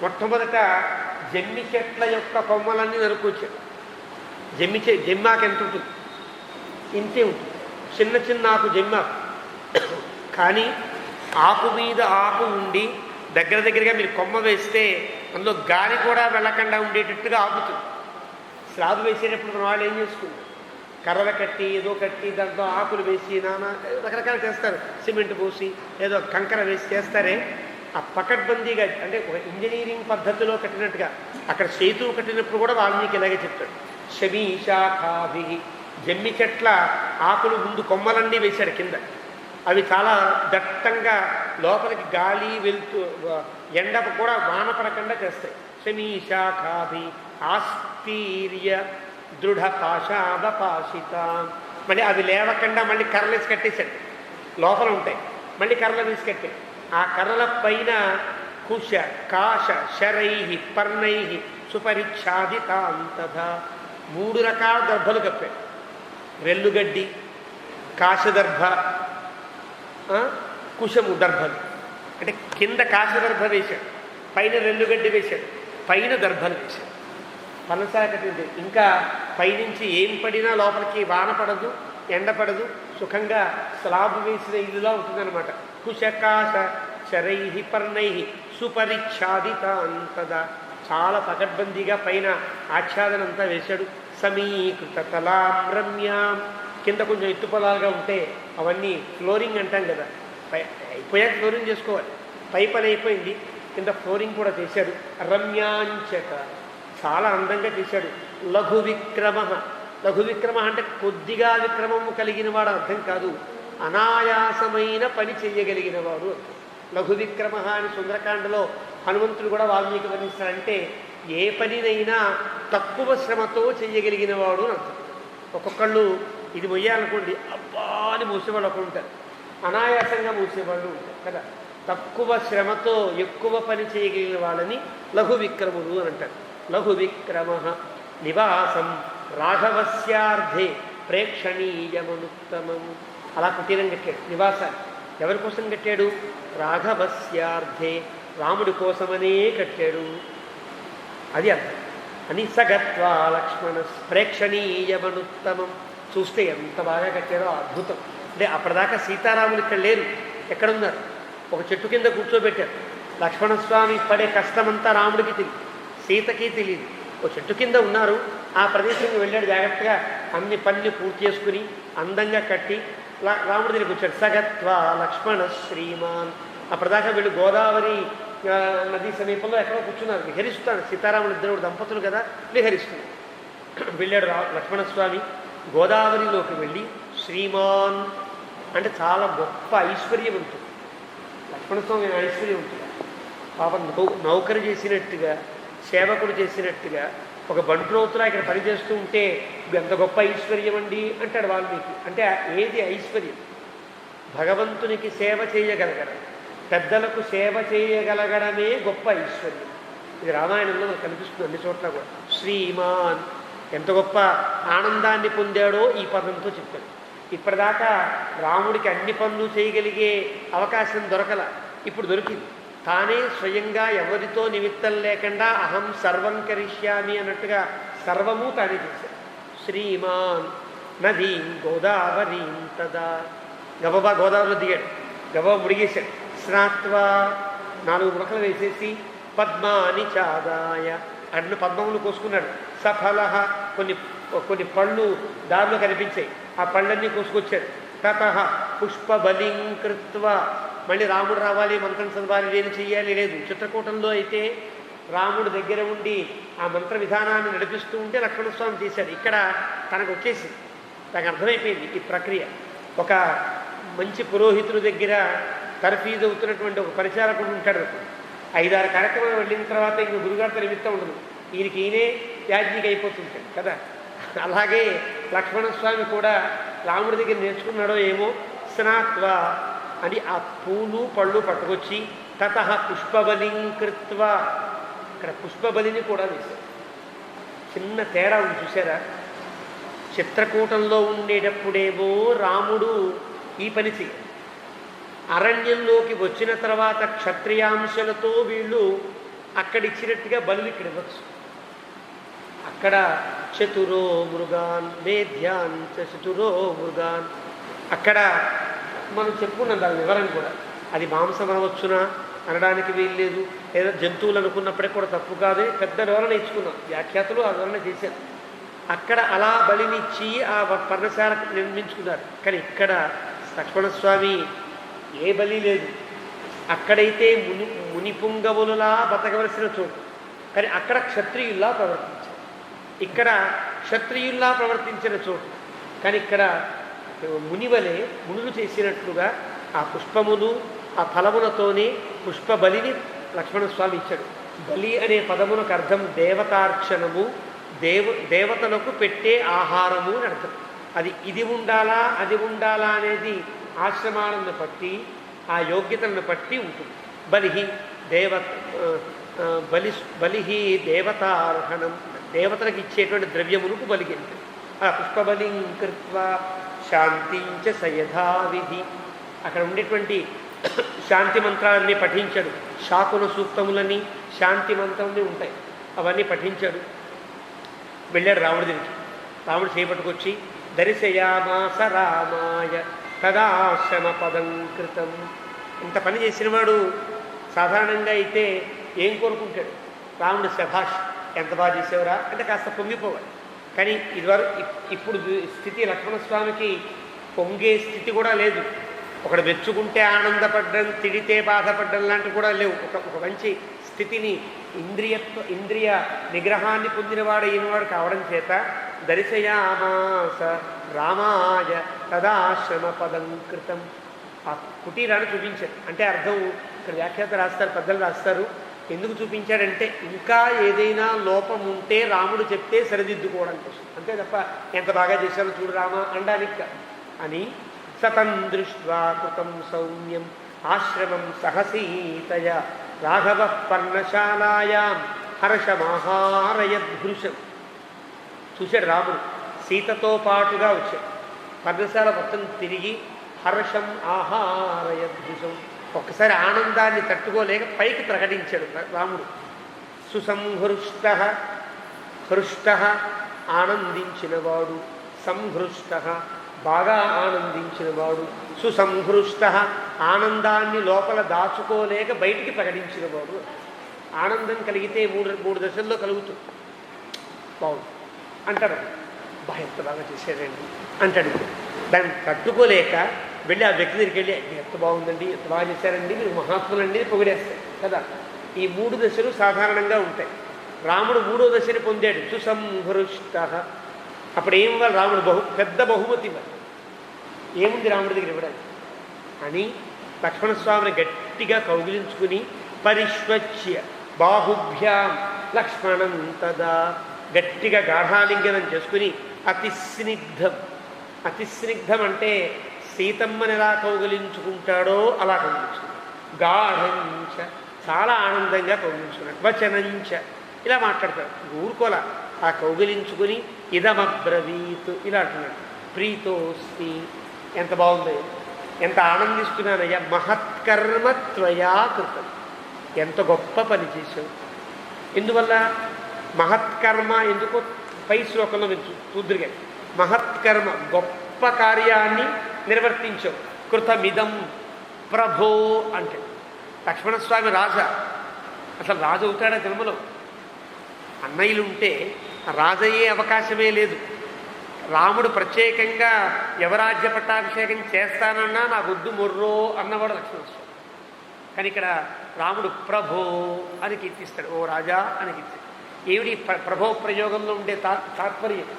మొట్టమొదట జమ్మి చెట్ల యొక్క కొమ్మలన్నీ నరుకొచ్చాడు. జమ్మాకు ఎంత ఉంటుంది? ఇంతే ఉంటుంది, చిన్న చిన్న ఆకు జమ్మాకు. కానీ ఆకు మీద ఆకు ఉండి దగ్గరగా మీరు కొమ్మ వేస్తే అందులో గాలి కూడా వెళ్ళకుండా ఉండేటట్టుగా ఆపుతుంది. స్లాబ్ వేసేటప్పుడు మన వాళ్ళు ఏం చేసుకుంటారు? కర్రలు కట్టి ఏదో కట్టి దాంట్లో ఆకులు వేసి నానా రకరకాలు చేస్తారు. సిమెంట్ పోసి ఏదో కంకర వేసి చేస్తారే. ఆ పకడ్బందీగా అంటే ఒక ఇంజనీరింగ్ పద్ధతిలో కట్టినట్టుగా అక్కడ సేతువు కట్టినప్పుడు కూడా వాల్మీకి ఇలాగే చెప్తాడు. శమీషాఖాభి. జమ్మి చెట్ల ఆకులు ముందు కొమ్మలన్నీ వేశాడు కింద. అవి చాలా దట్టంగా లోపలికి గాలి వెళ్తూ ఎండ కూడా వాన పడకుండా చేస్తాయి. శమీషాఖాభి ఆస్తీర్య దృఢ పాశాదపాశిత. మళ్ళీ అవి లేవకుండా మళ్ళీ కర్రలు వేసి కట్టేశాడు. లోపల ఉంటాయి, మళ్ళీ కర్రలు వేసి కట్టాడు. ఆ కర్రల పైన కుశ కాశ శరై పర్ణై సుపరిచ్ఛాదితాంతథ 3 రకాల దర్భలు కప్పాడు. రెల్లుగడ్డి, కాశదర్భ, కుశము దర్భలు. అంటే కింద కాశదర్భ వేశాడు, పైన రెల్లుగడ్డి వేశాడు, పైన దర్భలు వేశారు. పనసాక తింటే ఇంకా పైనుంచి ఏం పడినా లోపలికి వాన పడదు, ఎండ పడదు, సుఖంగా స్లాబ్ వేసిన ఇల్లులా ఉంటుందన్నమాట. కుశకాశ చరై పర్ణై సుపరిచ్ఛాదితాంతదా, చాలా పకడ్బందీగా పైన ఆచ్ఛాదనంతా వేశాడు. సమీకృత తలాం రమ్యాం, కింద కొంచెం ఎత్తు పొలాలుగా ఉంటే అవన్నీ ఫ్లోరింగ్ అంటాం కదా, అయిపోయాక ఫ్లోరింగ్ చేసుకోవాలి. పై పని అయిపోయింది, కింద ఫ్లోరింగ్ కూడా చేశాడు. రమ్యాంచక, చాలా అందంగా చేశాడు. లఘు విక్రమ, లఘు విక్రమ అంటే కొద్దిగా విక్రమము కలిగిన వాడు అర్థం కాదు, అనాయాసమైన పని చెయ్యగలిగిన వాడు అర్థం. లఘు విక్రమ అని సుందరకాండలో హనుమంతుడు కూడా వాల్మీకి వర్ణిస్తాడంటే ఏ పనినైనా తక్కువ శ్రమతో చెయ్యగలిగిన వాడు అని అర్థం. ఒక్కొక్కళ్ళు ఇది మొయ్యాలనుకోండి, అబ్బా అని మూసేవాళ్ళు ఒకరు ఉంటారు, అనాయాసంగా మూసేవాళ్ళు ఉంటారు కదా. తక్కువ శ్రమతో ఎక్కువ పని చేయగలిగిన వాళ్ళని లఘు విక్రముడు అని అంటారు. లఘు విక్రమ నివాసం రాఘవస్యార్థే ప్రేక్షణీయమనుత్తమము. అలా కుటీరం కట్టాడు, నివాసాన్ని. ఎవరి కోసం కట్టాడు? రాఘవస్యార్థే, రాముడి కోసమనే కట్టాడు. అది అర్థం. అని సగత్వా లక్ష్మణ ప్రేక్షణీయమనుత్తమం. చూస్తే ఎంత బాగా కట్టాడో, అద్భుతం. అంటే అప్పటిదాకా సీతారాములు ఇక్కడ లేరు, ఎక్కడున్నారు? ఒక చెట్టు కింద కూర్చోబెట్టారు. లక్ష్మణస్వామి పడే కష్టమంతా రాముడికి తెలియదు, సీతకి తెలియదు. ఒక చెట్టు కింద ఉన్నారు, ఆ ప్రదేశంకి వెళ్ళాడు జాగ్రత్తగా, అన్ని పనులు పూర్తి చేసుకుని అందంగా కట్టి రాముడి దగ్గరికి వచ్చాడు. సగత్వా లక్ష్మణ శ్రీమాన్. అప్పటిదాకా వీళ్ళు గోదావరి నదీ సమీపంలో ఎక్కడో కూర్చున్నారు, విహరిస్తున్నాడు. సీతారాములు ఇద్దరు దంపతులు కదా, విహరిస్తున్నారు. వెళ్ళాడు లక్ష్మణస్వామి, గోదావరిలోకి వెళ్ళి శ్రీమాన్ అంటే చాలా గొప్ప ఐశ్వర్యవంతుడు. లక్ష్మణస్వామి ఐశ్వర్యవంతుడు, పాపం నౌకరు చేసినట్టుగా, సేవకుడు చేసినట్టుగా ఒక బంట్రోతులా ఇక్కడ పనిచేస్తూ ఉంటే ఎంత గొప్ప ఐశ్వర్యం అండి అంటాడు వాల్మీకి. అంటే ఏది ఐశ్వర్యం? భగవంతునికి సేవ చేయగలగడం, పెద్దలకు సేవ చేయగలగడమే గొప్ప ఐశ్వర్యం. ఇది రామాయణంలో మనకు కనిపిస్తుంది అన్ని చోట్ల కూడా. శ్రీమాన్ ఎంత గొప్ప ఆనందాన్ని పొందాడో ఈ పదంతో చెప్పాడు. ఇప్పటిదాకా రాముడికి అన్ని పనులు చేయగలిగే అవకాశం దొరకల, ఇప్పుడు దొరికింది. తానే స్వయంగా ఎవరితో నిమిత్తం లేకుండా అహం సర్వం కరిష్యామి అన్నట్టుగా సర్వము తానే చేశాడు. శ్రీమాన్ నదీం గోదావరీం తదా, గబబా గోదావరిలో దిగాడు, గబా ముడిగేశాడు. స్నాత్వా 4 ముడకలు వేసేసి పద్మాని చాదాయ, అడ్డు పద్మములు కోసుకున్నాడు. సఫల కొన్ని పళ్ళు దారిలో కనిపించాయి, ఆ పళ్ళన్నీ కోసుకొచ్చాడు. తత పుష్పబలిం కృత్వా, మళ్ళీ రాముడు రావాలి, మంత్రం చదవాలి, ఏం చెయ్యాలి లేదు. చిత్రకూటంలో అయితే రాముడు దగ్గర ఉండి ఆ మంత్ర విధానాన్ని నడిపిస్తూ ఉంటే లక్ష్మణస్వామి చేశాడు. ఇక్కడ తనకు వచ్చేసి తనకు అర్థమైపోయింది ఈ ప్రక్రియ. ఒక మంచి పురోహితుడి దగ్గర తర్ఫీదు అవుతున్నటువంటి ఒక పరిచారకుడు ఉంటాడు. 5-6 కార్యక్రమాలు వెళ్ళిన తర్వాత ఇంక గురుగారితో నిమిత్తం ఉండదు, ఈయనే యాజ్ఞిక అయిపోతుంటాడు కదా. అలాగే లక్ష్మణస్వామి కూడా రాముడి దగ్గర నేర్చుకున్నాడో ఏమో. స్నాత్వా అని ఆ పూలు పళ్ళు పట్టుకొచ్చి తత పుష్పబలిం కృత్వా, ఇక్కడ పుష్పబలిని కూడా వేశారు. చిన్న తేడా ఉంది చూసారా? చిత్రకూటంలో ఉండేటప్పుడేమో రాముడు ఈ పని చేయాలి, అరణ్యంలోకి వచ్చిన తర్వాత క్షత్రియాంశలతో వీళ్ళు అక్కడిచ్చినట్టుగా బలులు ఇక్కడ ఇవ్వచ్చు. అక్కడ చతురో మృగాన్ వేద్యాన్ చతురో మృగాన్, అక్కడ మనం చెప్పుకున్నాం దాని వివరణ కూడా. అది మాంసం అనవచ్చునా అనడానికి వీల్లేదు, లేదా జంతువులు అనుకున్నప్పటికీ కూడా తప్పు కాదు. పెద్ద వివరణ ఇచ్చుకున్నాం, వ్యాఖ్యాతులు ఆ వివరణ చేశారు. అక్కడ అలా బలినిచ్చి ఆ పర్ణశాల నిర్మించుకున్నారు. కానీ ఇక్కడ లక్ష్మణస్వామి ఏ బలి లేదు. అక్కడైతే మునిపుంగవులులా బతకవలసిన చోటు, కానీ అక్కడ క్షత్రియుల్లా ప్రవర్తించారు. ఇక్కడ క్షత్రియుల్లా ప్రవర్తించిన చోటు, కానీ ఇక్కడ మునివలే మునులు చేసినట్లుగా ఆ పుష్పములు ఆ ఫలములతోనే పుష్ప బలిని లక్ష్మణస్వామి ఇచ్చాడు. బలి అనే పదమునకు అర్థం దేవతార్చనము, దేవతలకు పెట్టే ఆహారము అని అర్థం. అది ఇది ఉండాలా అది ఉండాలా అనేది ఆశ్రమాలను బట్టి ఆ యోగ్యతలను బట్టి ఉంటుంది. బలిహి దేవతార్హణం, దేవతలకు ఇచ్చేటువంటి ద్రవ్యమునకు బలికి ఆ పుష్పబలిం కృత్వా శాంతించ సయథావిధి. అక్కడ ఉండేటువంటి శాంతి మంత్రాలన్నీ పఠించాడు. శాకున సూక్తములని శాంతి మంత్రములు ఉంటాయి. అవన్నీ పఠించాడు. వెళ్ళాడు రాముడి దగ్గరికి. రాముడు చేపట్టుకొచ్చి దర్శయామాస రామాయ తదాశ్రమ పదం కృతం. ఇంత పని చేసినవాడు సాధారణంగా అయితే ఏం కోరుకుంటాడు? రాముడు శభాష్, ఎంత బాగా చేసేవరా అంటే కాస్త పొంగిపోవాలి. కానీ ఇప్పుడు స్థితి లక్ష్మణస్వామికి పొంగే స్థితి కూడా లేదు. ఒకడు మెచ్చుకుంటే ఆనందపడ్డం, తిడితే బాధపడ్డం లాంటివి కూడా లేవు. ఒక మంచి స్థితిని ఇంద్రియ నిగ్రహాన్ని పొందినవాడు అయినవాడు కావడం చేత దర్శయామాస రామాయ తదాశ్రమ పదం కృతం. ఆ కుటీరాన్ని చూపించాడు. అంటే అర్థం ఇక్కడ వ్యాఖ్యాత రాస్తారు, పెద్దలు రాస్తారు, ఎందుకు చూపించాడంటే ఇంకా ఏదైనా లోపం ఉంటే రాముడు చెప్తే సరిదిద్దుకోవడం కోసం, అంతే తప్ప ఎంత బాగా చేశారో చూడు రామ అనడానికి అని. సతం దృష్ట్వా కృతం సౌమ్యం ఆశ్రమం సహసీతయ రాఘవ పర్ణశాలాయాం హర్షమాహారయద్భృశం. చూశాడు రాముడు, సీతతో పాటుగా వచ్చాడు. పర్ణశాల మొత్తం తిరిగి హర్షం ఆహారయద్భృశం, ఒక్కసారి ఆనందాన్ని తట్టుకోలేక పైకి ప్రకటించాడు రాముడు. సుసంహృష్ట, హృష్ట ఆనందించినవాడు, సంహృష్ట బాగా ఆనందించినవాడు, సుసంహృష్ట ఆనందాన్ని లోపల దాచుకోలేక బయటికి ప్రకటించినవాడు. ఆనందం కలిగితే మూడు దశల్లో కలుగుతుంది. బాగుంది అంటాడు, ఎంత బాగా చేశారండి అంటాడు. దాన్ని తట్టుకోలేక వెళ్ళి ఆ వ్యక్తి దగ్గరికి వెళ్ళి ఎంత బాగుందండి, ఎంత బాగా చేశారండి, మీరు మహాత్ములండి పొగిడేస్తాయి కదా. ఈ 3 దశలు సాధారణంగా ఉంటాయి. రాముడు 3వ దశని పొందాడు, సుసంహృష్ట. అప్పుడు ఏం ఇవ్వాలి? రాముడు పెద్ద బహుమతి ఇవ్వాలి. ఏముంది రాముడి దగ్గర ఇవ్వడానికి అని లక్ష్మణస్వామిని గట్టిగా కౌగిలించుకుని పరిష్వచ్య బాహుభ్యాం లక్ష్మణం తదా గట్టిగా గాఢాలింగనం చేసుకుని అతిస్నిగ్ధం. అతిస్నిగ్ధం అంటే సీతమ్మని ఎలా కౌగిలించుకుంటాడో అలా కౌగిలించుకున్నాడు. గాఢంచ చాలా ఆనందంగా కౌగిలించుకున్నాడు. వచనంచ ఇలా మాట్లాడతాడు, ఊరుకోలా. ఆ కౌగిలించుకుని ఇదమబ్రవీత్ ఇలా అంటున్నాడు, ప్రీతోస్తి ఎంత బాగుంది, ఎంత ఆనందిస్తున్నానయ్యా, మహత్కర్మ త్వయా కృతం, ఎంత గొప్ప పని చేశావు. ఎందువల్ల మహత్కర్మ ఎందుకో పై శ్లోకంలో మీరు చూద్దురుగా, మహత్కర్మ గొప్ప కార్యాన్ని నిర్వర్తించావు. కృతమిదం ప్రభో అంటే లక్ష్మణస్వామి రాజా. అసలు రాజు అవుతాడా జన్మలో? అన్నయ్యలు ఉంటే రాజయ్యే అవకాశమే లేదు. రాముడు ప్రత్యేకంగా యవరాజ్య పట్టాభిషేకం చేస్తానన్నా నా వద్దు మొర్రో అన్నవాడు లక్ష్మణస్వామి. కానీ ఇక్కడ రాముడు ప్రభో అని కీర్తిస్తాడు, ఓ రాజా అని కీర్తిస్తాడు. ఏమిటి ప్రభో ప్రయోగంలో ఉండే తాత్పర్యం?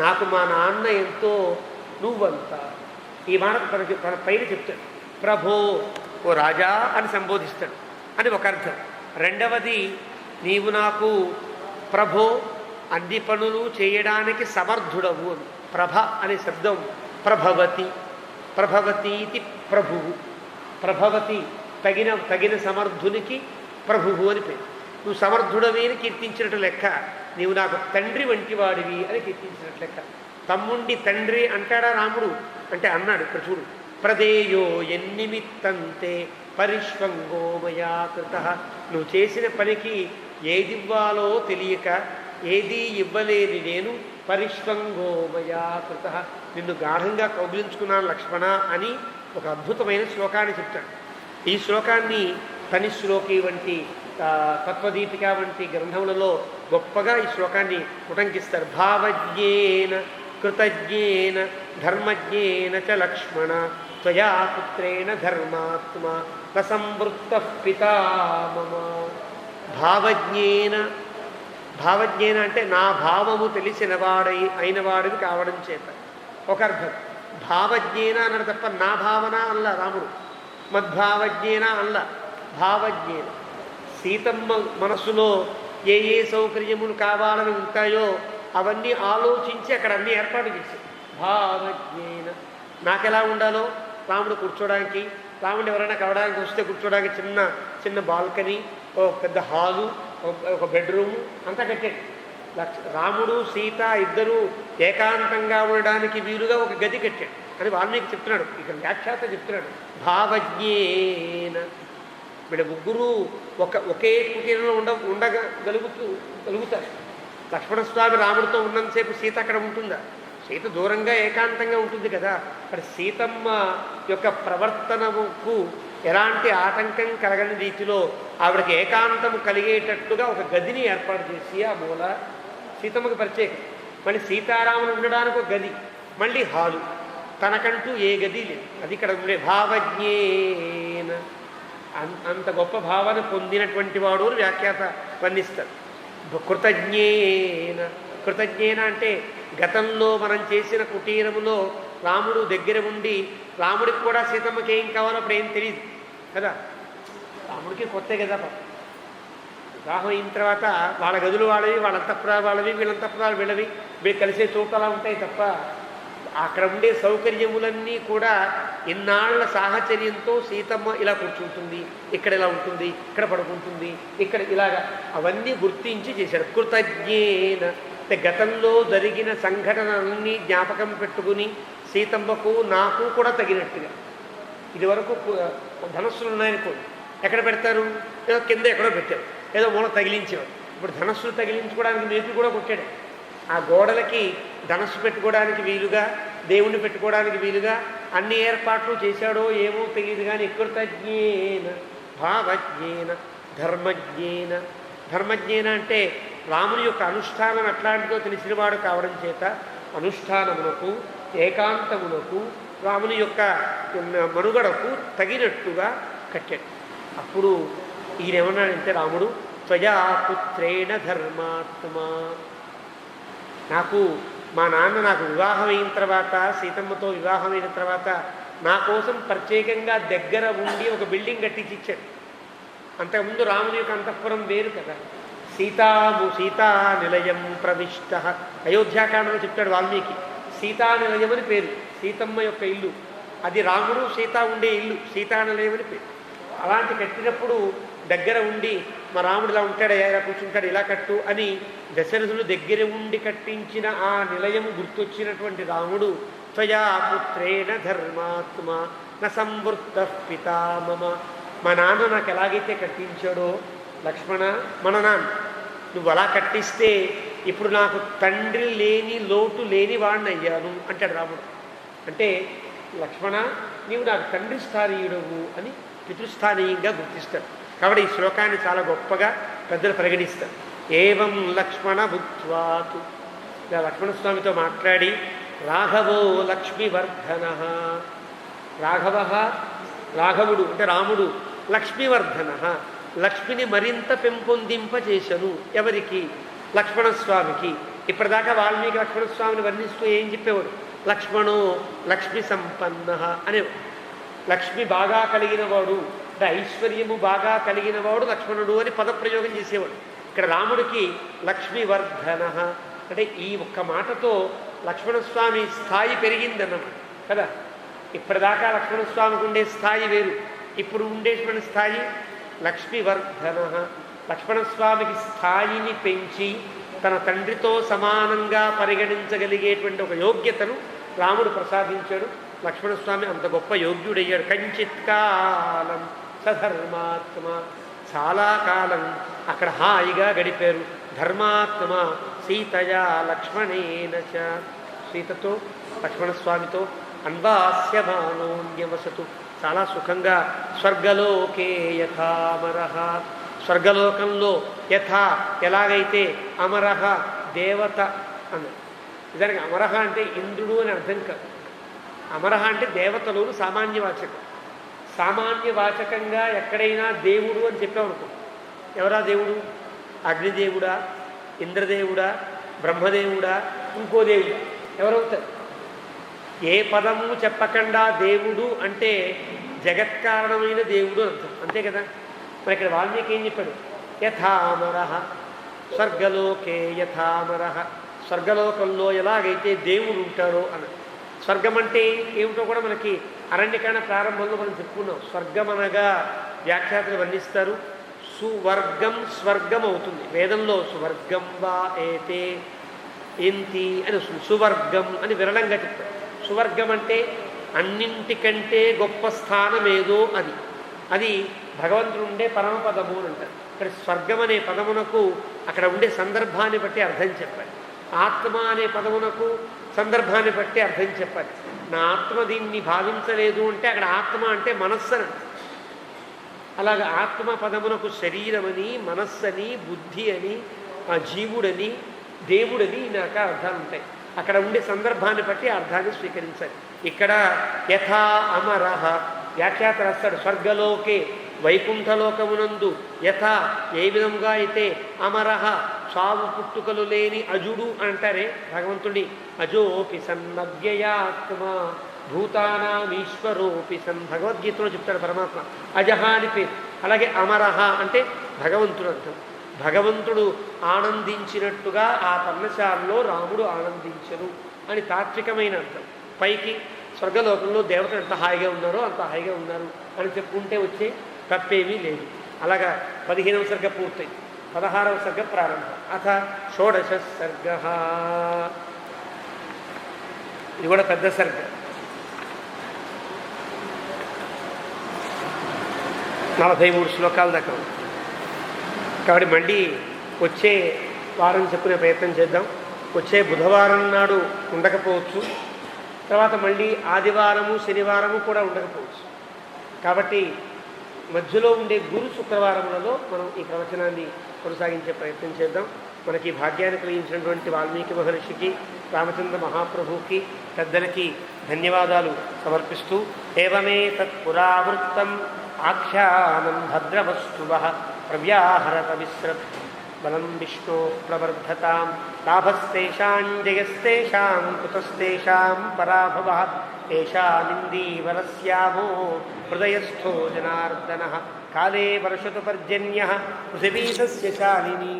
నాకు మా నాన్న ఎంతో, నువ్వంత. ఈ మాట తన పైన చెప్తాడు. ప్రభో ఓ రాజా అని సంబోధిస్తాడు అని ఒక అర్థం. రెండవది, నీవు నాకు ప్రభో అన్ని పనులు చేయడానికి సమర్థుడవు అని. ప్రభ అనే శబ్దం ప్రభవతి, ప్రభవతీతి ప్రభువు. ప్రభవతి తగిన సమర్థునికి ప్రభువు అని పేరు. నువ్వు సమర్థుడవి అని కీర్తించినట్టు లెక్క. నీవు నాకు తండ్రి వంటి వాడివి అని కీర్తించినట్టు లెక్క. తమ్ముండి తండ్రి అంటాడా రాముడు? అంటే అన్నాడు. ఇక్కడ చూడు, ప్రదేయో ఎన్నిమిత్తంతే పరిష్వంగోమయా కృత. నువ్వు చేసిన పనికి ఏదివ్వాలో తెలియక ఏదీ ఇవ్వలేని నేను పరిష్వంగోమయా కృత, నిన్ను గాఢంగా కౌగిలించుకున్నాను లక్ష్మణ అని ఒక అద్భుతమైన శ్లోకాన్ని చెప్తాడు. ఈ శ్లోకాన్ని తనిశ్లోకి వంటి తత్వదీపిక వంటి గ్రంథములలో గొప్పగా ఈ శ్లోకాన్ని ఉటంకిస్తారు. భావజ్ఞేన కృతజ్ఞేన ధర్మజ్ఞేన చ లక్ష్మణ త్వయా పుత్రేణ ధర్మాత్మ రసంవృత్త పితా మమ. భావజ్ఞేన, భావజ్ఞేన అంటే నా భావము తెలిసిన అయినవాడిని కావడం చేత ఒక అర్థం. భావజ్ఞేన అన్నాడు తప్ప నా భావన అల్లా రాముడు. మద్భావజ్ఞేన అల్లా, భావజ్ఞేన. సీతమ్మ మనస్సులో ఏ ఏ సౌకర్యములు కావాలని ఉంటాయో అవన్నీ ఆలోచించి అక్కడ అన్ని ఏర్పాటు చేశాడు. భావజ్ఞేన నాకెలా ఉండాలో, రాముడు కూర్చోడానికి, రాముడు ఎవరైనా కవడానికి వస్తే కూర్చోడానికి చిన్న బాల్కనీ, ఒక పెద్ద హాలు, ఒక బెడ్రూము అంతా కట్టాడు. రాముడు సీత ఇద్దరూ ఏకాంతంగా ఉండడానికి వీలుగా ఒక గది కట్టాడు అని వాల్మీకి చెప్తున్నాడు. ఇక్కడ వ్యాఖ్యాత చెప్తున్నాడు. భావజ్ఞేన వీళ్ళ ముగ్గురు ఒకే కుటీరంలో ఉండగలుగుతారు. లక్ష్మణస్వామి రాముడితో ఉన్నంతసేపు సీత అక్కడ ఉంటుందా? సీత దూరంగా ఏకాంతంగా ఉంటుంది కదా. మరి సీతమ్మ యొక్క ప్రవర్తనకు ఎలాంటి ఆటంకం కలగని రీతిలో ఆవిడకి ఏకాంతము కలిగేటట్టుగా ఒక గదిని ఏర్పాటు చేసి ఆ మూల సీతమ్మకి ప్రత్యేకం. మళ్ళీ సీతారాములు ఉండడానికి ఒక గది, మళ్ళీ హాలు, తనకంటూ ఏ గది లేదు. అది ఇక్కడ ఉండే భావజ్ఞేన, అంత గొప్ప భావన పొందినటువంటి వాడు వ్యాఖ్యాత వర్ణిస్తారు. కృతజ్ఞేన, కృతజ్ఞేన అంటే గతంలో మనం చేసిన కుటీరములో రాముడు దగ్గర ఉండి, రాముడికి కూడా సీతమ్మకి ఏం కావాలో అప్పుడు ఏం తెలియదు కదా, రాముడికి కొత్త కదా. వివాహం అయిన తర్వాత వాళ్ళ గదులు వాళ్ళవి, వాళ్ళ అంతఃపురాలు వాళ్ళవి, వీళ్ళ అంతఃపురాలు వీళ్ళవి, వీళ్ళు కలిసే చోటు అలా ఉంటాయి తప్ప అక్కడ ఉండే సౌకర్యములన్నీ కూడా ఇన్నాళ్ల సాహచర్యంతో సీతమ్మ ఇలా కూర్చుంటుంది, ఇక్కడ ఇలా ఉంటుంది, ఇక్కడ పడుకుంటుంది, ఇక్కడ ఇలాగా అవన్నీ గుర్తించి చేశాడు. కృతజ్ఞేన అంటే గతంలో జరిగిన సంఘటనలన్నీ జ్ఞాపకం పెట్టుకుని సీతమ్మకు నాకు కూడా తగినట్టుగా. ఇదివరకు ధనస్సులు ఉన్నాయనుకోండి, ఎక్కడ పెడతారు? ఏదో కింద ఎక్కడో పెట్టారు, ఏదో మూల తగిలించేవారు. ఇప్పుడు ధనస్సులు తగిలించుకోవడానికి మేకులు కూడా కొట్టాడు. ఆ గోడలకి ధనస్సు పెట్టుకోవడానికి వీలుగా, దేవుణ్ణి పెట్టుకోవడానికి వీలుగా అన్ని ఏర్పాట్లు చేశాడో ఏమో తెలియదు. కానీ కృతజ్ఞేన, భావజ్ఞేన, ధర్మజ్ఞేన. ధర్మజ్ఞేన అంటే రాముని యొక్క అనుష్ఠానం ఎట్లాంటిదో తెలిసినవాడు కావడం చేత అనుష్ఠానమునకు, ఏకాంతమునకు, రాముని యొక్క మనుగడకు తగినట్టుగా కట్టాడు. అప్పుడు ఈయనేమన్నాడంటే రాముడు, త్వయా పుత్రేణ ధర్మాత్మా, నాకు మా నాన్న నాకు వివాహం అయిన తర్వాత, సీతమ్మతో వివాహం అయిన తర్వాత నా కోసం ప్రత్యేకంగా దగ్గర ఉండి ఒక బిల్డింగ్ కట్టించి ఇచ్చాడు. అంతకుముందు రాముని యొక్క అంతఃపురం వేరు కదా. సీతా నిలయం ప్రవిష్ట, అయోధ్యాకాండలో చెప్తాడు వాల్మీకి. సీతా నిలయం అని పేరు, సీతమ్మ యొక్క ఇల్లు. అది రాముడు సీత ఉండే ఇల్లు, సీతా నిలయం అని పేరు. అలాంటి కట్టినప్పుడు దగ్గర ఉండి మా రాముడు ఇలా ఉంటాడు, ఇలా కూర్చుంటాడు, ఇలా కట్టు అని దశరథుడు దగ్గర ఉండి కట్టించిన ఆ నిలయము గుర్తొచ్చినటువంటి రాముడు, త్వయా పుత్రేణ ధర్మాత్మ న సంవృత్త పితా మమ, మా నాన్న నాకు ఎలాగైతే కట్టించాడో లక్ష్మణ, మన నాన్న నువ్వు అలా కట్టిస్తే ఇప్పుడు నాకు తండ్రి లేని లోటు లేని వాడిని అయ్యాను అంటాడు రాముడు. అంటే లక్ష్మణ నీవు నాకు తండ్రి స్థానీయుడవు అని పితృస్థానీయంగా గుర్తిస్తాడు. కాబట్టి ఈ శ్లోకాన్ని చాలా గొప్పగా పెద్దలు పరిగణిస్తారు. ఏవం లక్ష్మణ భుక్త్వాతు, ఇలా లక్ష్మణస్వామితో మాట్లాడి రాఘవో లక్ష్మీవర్ధన, రాఘవుడు అంటే రాముడు లక్ష్మీవర్ధన, లక్ష్మిని మరింత పెంపొందింపచేశను. ఎవరికి? లక్ష్మణస్వామికి. ఇప్పటిదాకా వాల్మీకి లక్ష్మణస్వామిని వర్ణిస్తూ ఏం చెప్పేవాడు? లక్ష్మణో లక్ష్మి సంపన్న అనేవాడు. లక్ష్మి బాగా కలిగినవాడు అంటే ఐశ్వర్యము బాగా కలిగినవాడు లక్ష్మణుడు అని పదప్రయోగం చేసేవాడు. ఇక్కడ రాముడికి లక్ష్మీవర్ధన అంటే ఈ ఒక్క మాటతో లక్ష్మణస్వామి స్థాయి పెరిగిందన్నమాట కదా. ఇప్పటిదాకా లక్ష్మణస్వామికి ఉండే స్థాయి వేరు, ఇప్పుడు ఉండేటువంటి స్థాయి లక్ష్మీవర్ధన. లక్ష్మణస్వామికి స్థాయిని పెంచి తన తండ్రితో సమానంగా పరిగణించగలిగేటువంటి ఒక యోగ్యతను రాముడు ప్రసాదించాడు. లక్ష్మణస్వామి అంత గొప్ప యోగ్యుడయ్యాడు. కంచిత్ కాలం సధర్మాత్మ, చాలా కాలం అక్కడ హాయిగా గడిపారు. ధర్మాత్మ సీతయా లక్ష్మణేన చ, సీతతో లక్ష్మణస్వామితో అన్వాస్యమానోన్యవసతు, చాలా సుఖంగా. స్వర్గలోకే యథామరః, స్వర్గలోకంలో యథా ఎలాగైతే అమరః దేవత అని, నిజానికి అమరః అంటే ఇంద్రుడు అని అర్థం కాదు. అమరః అంటే దేవతలు సామాన్యవాచకం. సామాన్యవాచకంగా ఎక్కడైనా దేవుడు అని చెప్పామనుకో, ఎవరా దేవుడు? అగ్నిదేవుడా, ఇంద్రదేవుడా, బ్రహ్మదేవుడా, ఇంకో దేవుడు ఎవరవుతారు? ఏ పదము చెప్పకుండా దేవుడు అంటే జగత్కారణమైన దేవుడు అర్థం, అంతే కదా. మరి ఇక్కడ వాల్మీకి ఏం చెప్పాడు? యథామరః స్వర్గలోకే యథామరః, స్వర్గలోకంలో ఎలాగైతే దేవుడు ఉంటాడో అని. స్వర్గం అంటే ఏమిటో కూడా మనకి అరణ్యకాండ ప్రారంభంలో మనం చెప్పుకున్నాం. స్వర్గం అనగా వ్యాఖ్యాతలు వర్ణిస్తారు, సువర్గం స్వర్గం అవుతుంది. వేదంలో సువర్గం వా ఏతే ఏంటి అని సువర్గం అని విరళంగా చెప్తారు. సువర్గం అంటే అన్నింటికంటే గొప్ప స్థానం ఏదో అది. అది భగవంతుడు ఉండే పరమపదము అని అంటారు. ఇక్కడ స్వర్గం అనే పదమునకు అక్కడ ఉండే సందర్భాన్ని బట్టి అర్థం చెప్పాలి. ఆత్మ అనే పదమునకు సందర్భాన్ని బట్టి అర్థం చెప్పాలి. నా ఆత్మ దీన్ని భావించలేదు అంటే అక్కడ ఆత్మ అంటే మనస్సు అని అర్థం. అలాగే ఆత్మ పదమునకు శరీరమని, మనస్సని, బుద్ధి అని, ఆ జీవుడని, దేవుడని ఇలాక అర్థాలు ఉంటాయి. అక్కడ ఉండే సందర్భాన్ని బట్టి అర్థాన్ని స్వీకరించాలి. ఇక్కడ యథా అమరః వ్యాఖ్యాత రాస్తాడు, స్వర్గలోకే వైకుంఠలోకమునందు యథా ఏ విధముగా అయితే అమరః చావు పుట్టుకలు లేని అజుడు అంటారే భగవంతుడి, అజోపి సన్నవ్యయాత్మ భూతానాం ఈశ్వరోపి సన్, భగవద్గీతలో చెప్తాడు పరమాత్మ అజహ అని పేరు. అలాగే అమరః అంటే భగవంతుడు అర్థం. భగవంతుడు ఆనందించినట్టుగా ఆ పర్ణశాలలో రాముడు ఆనందించను అని తాత్వికమైన అర్థం. పైకి స్వర్గలోకంలో దేవతలు ఎంత హాయిగా ఉన్నారో అంత హాయిగా ఉన్నారు అని చెప్పుకుంటే వచ్చే తప్పేమీ లేదు. అలాగా 15వ సర్గ పూర్తయి 16వ సర్గ ప్రారంభం. అథ షోడశ సర్గ, ఇది కూడా పెద్ద సర్గ. 43 శ్లోకాల దాకా ఉంది. కాబట్టి మళ్ళీ వచ్చే వారం చెప్పుకునే ప్రయత్నం చేద్దాం. వచ్చే బుధవారం నాడు ఉండకపోవచ్చు, తర్వాత మళ్ళీ ఆదివారము శనివారము కూడా ఉండకపోవచ్చు. కాబట్టి మధ్యలో ఉండే గురు శుక్రవారములలో మనం ఈ ప్రవచనాన్ని కొనసాగించే ప్రయత్నం చేద్దాం. మనకి భాగ్యాన్ని కలిగించినటువంటి వాల్మీకి మహర్షికి, రామచంద్ర మహాప్రభుకి, పెద్దలకి ధన్యవాదాలు సమర్పిస్తూ ఏవమే తత్పురావృత్తం ఆఖ్యానం భద్రవస్తువః ప్రవ్యాహరత విస్రత్ బలం విష్ణో ప్రవర్ధతాం లాభస్తేషాం జయస్తేషాం కుతస్తేషాం పరాభవః ఏషామిందీవరస్యామో హృదయస్థో జనార్దనః కాలే వర్షతు పర్జన్యః పృథివీ సస్యశాలినీ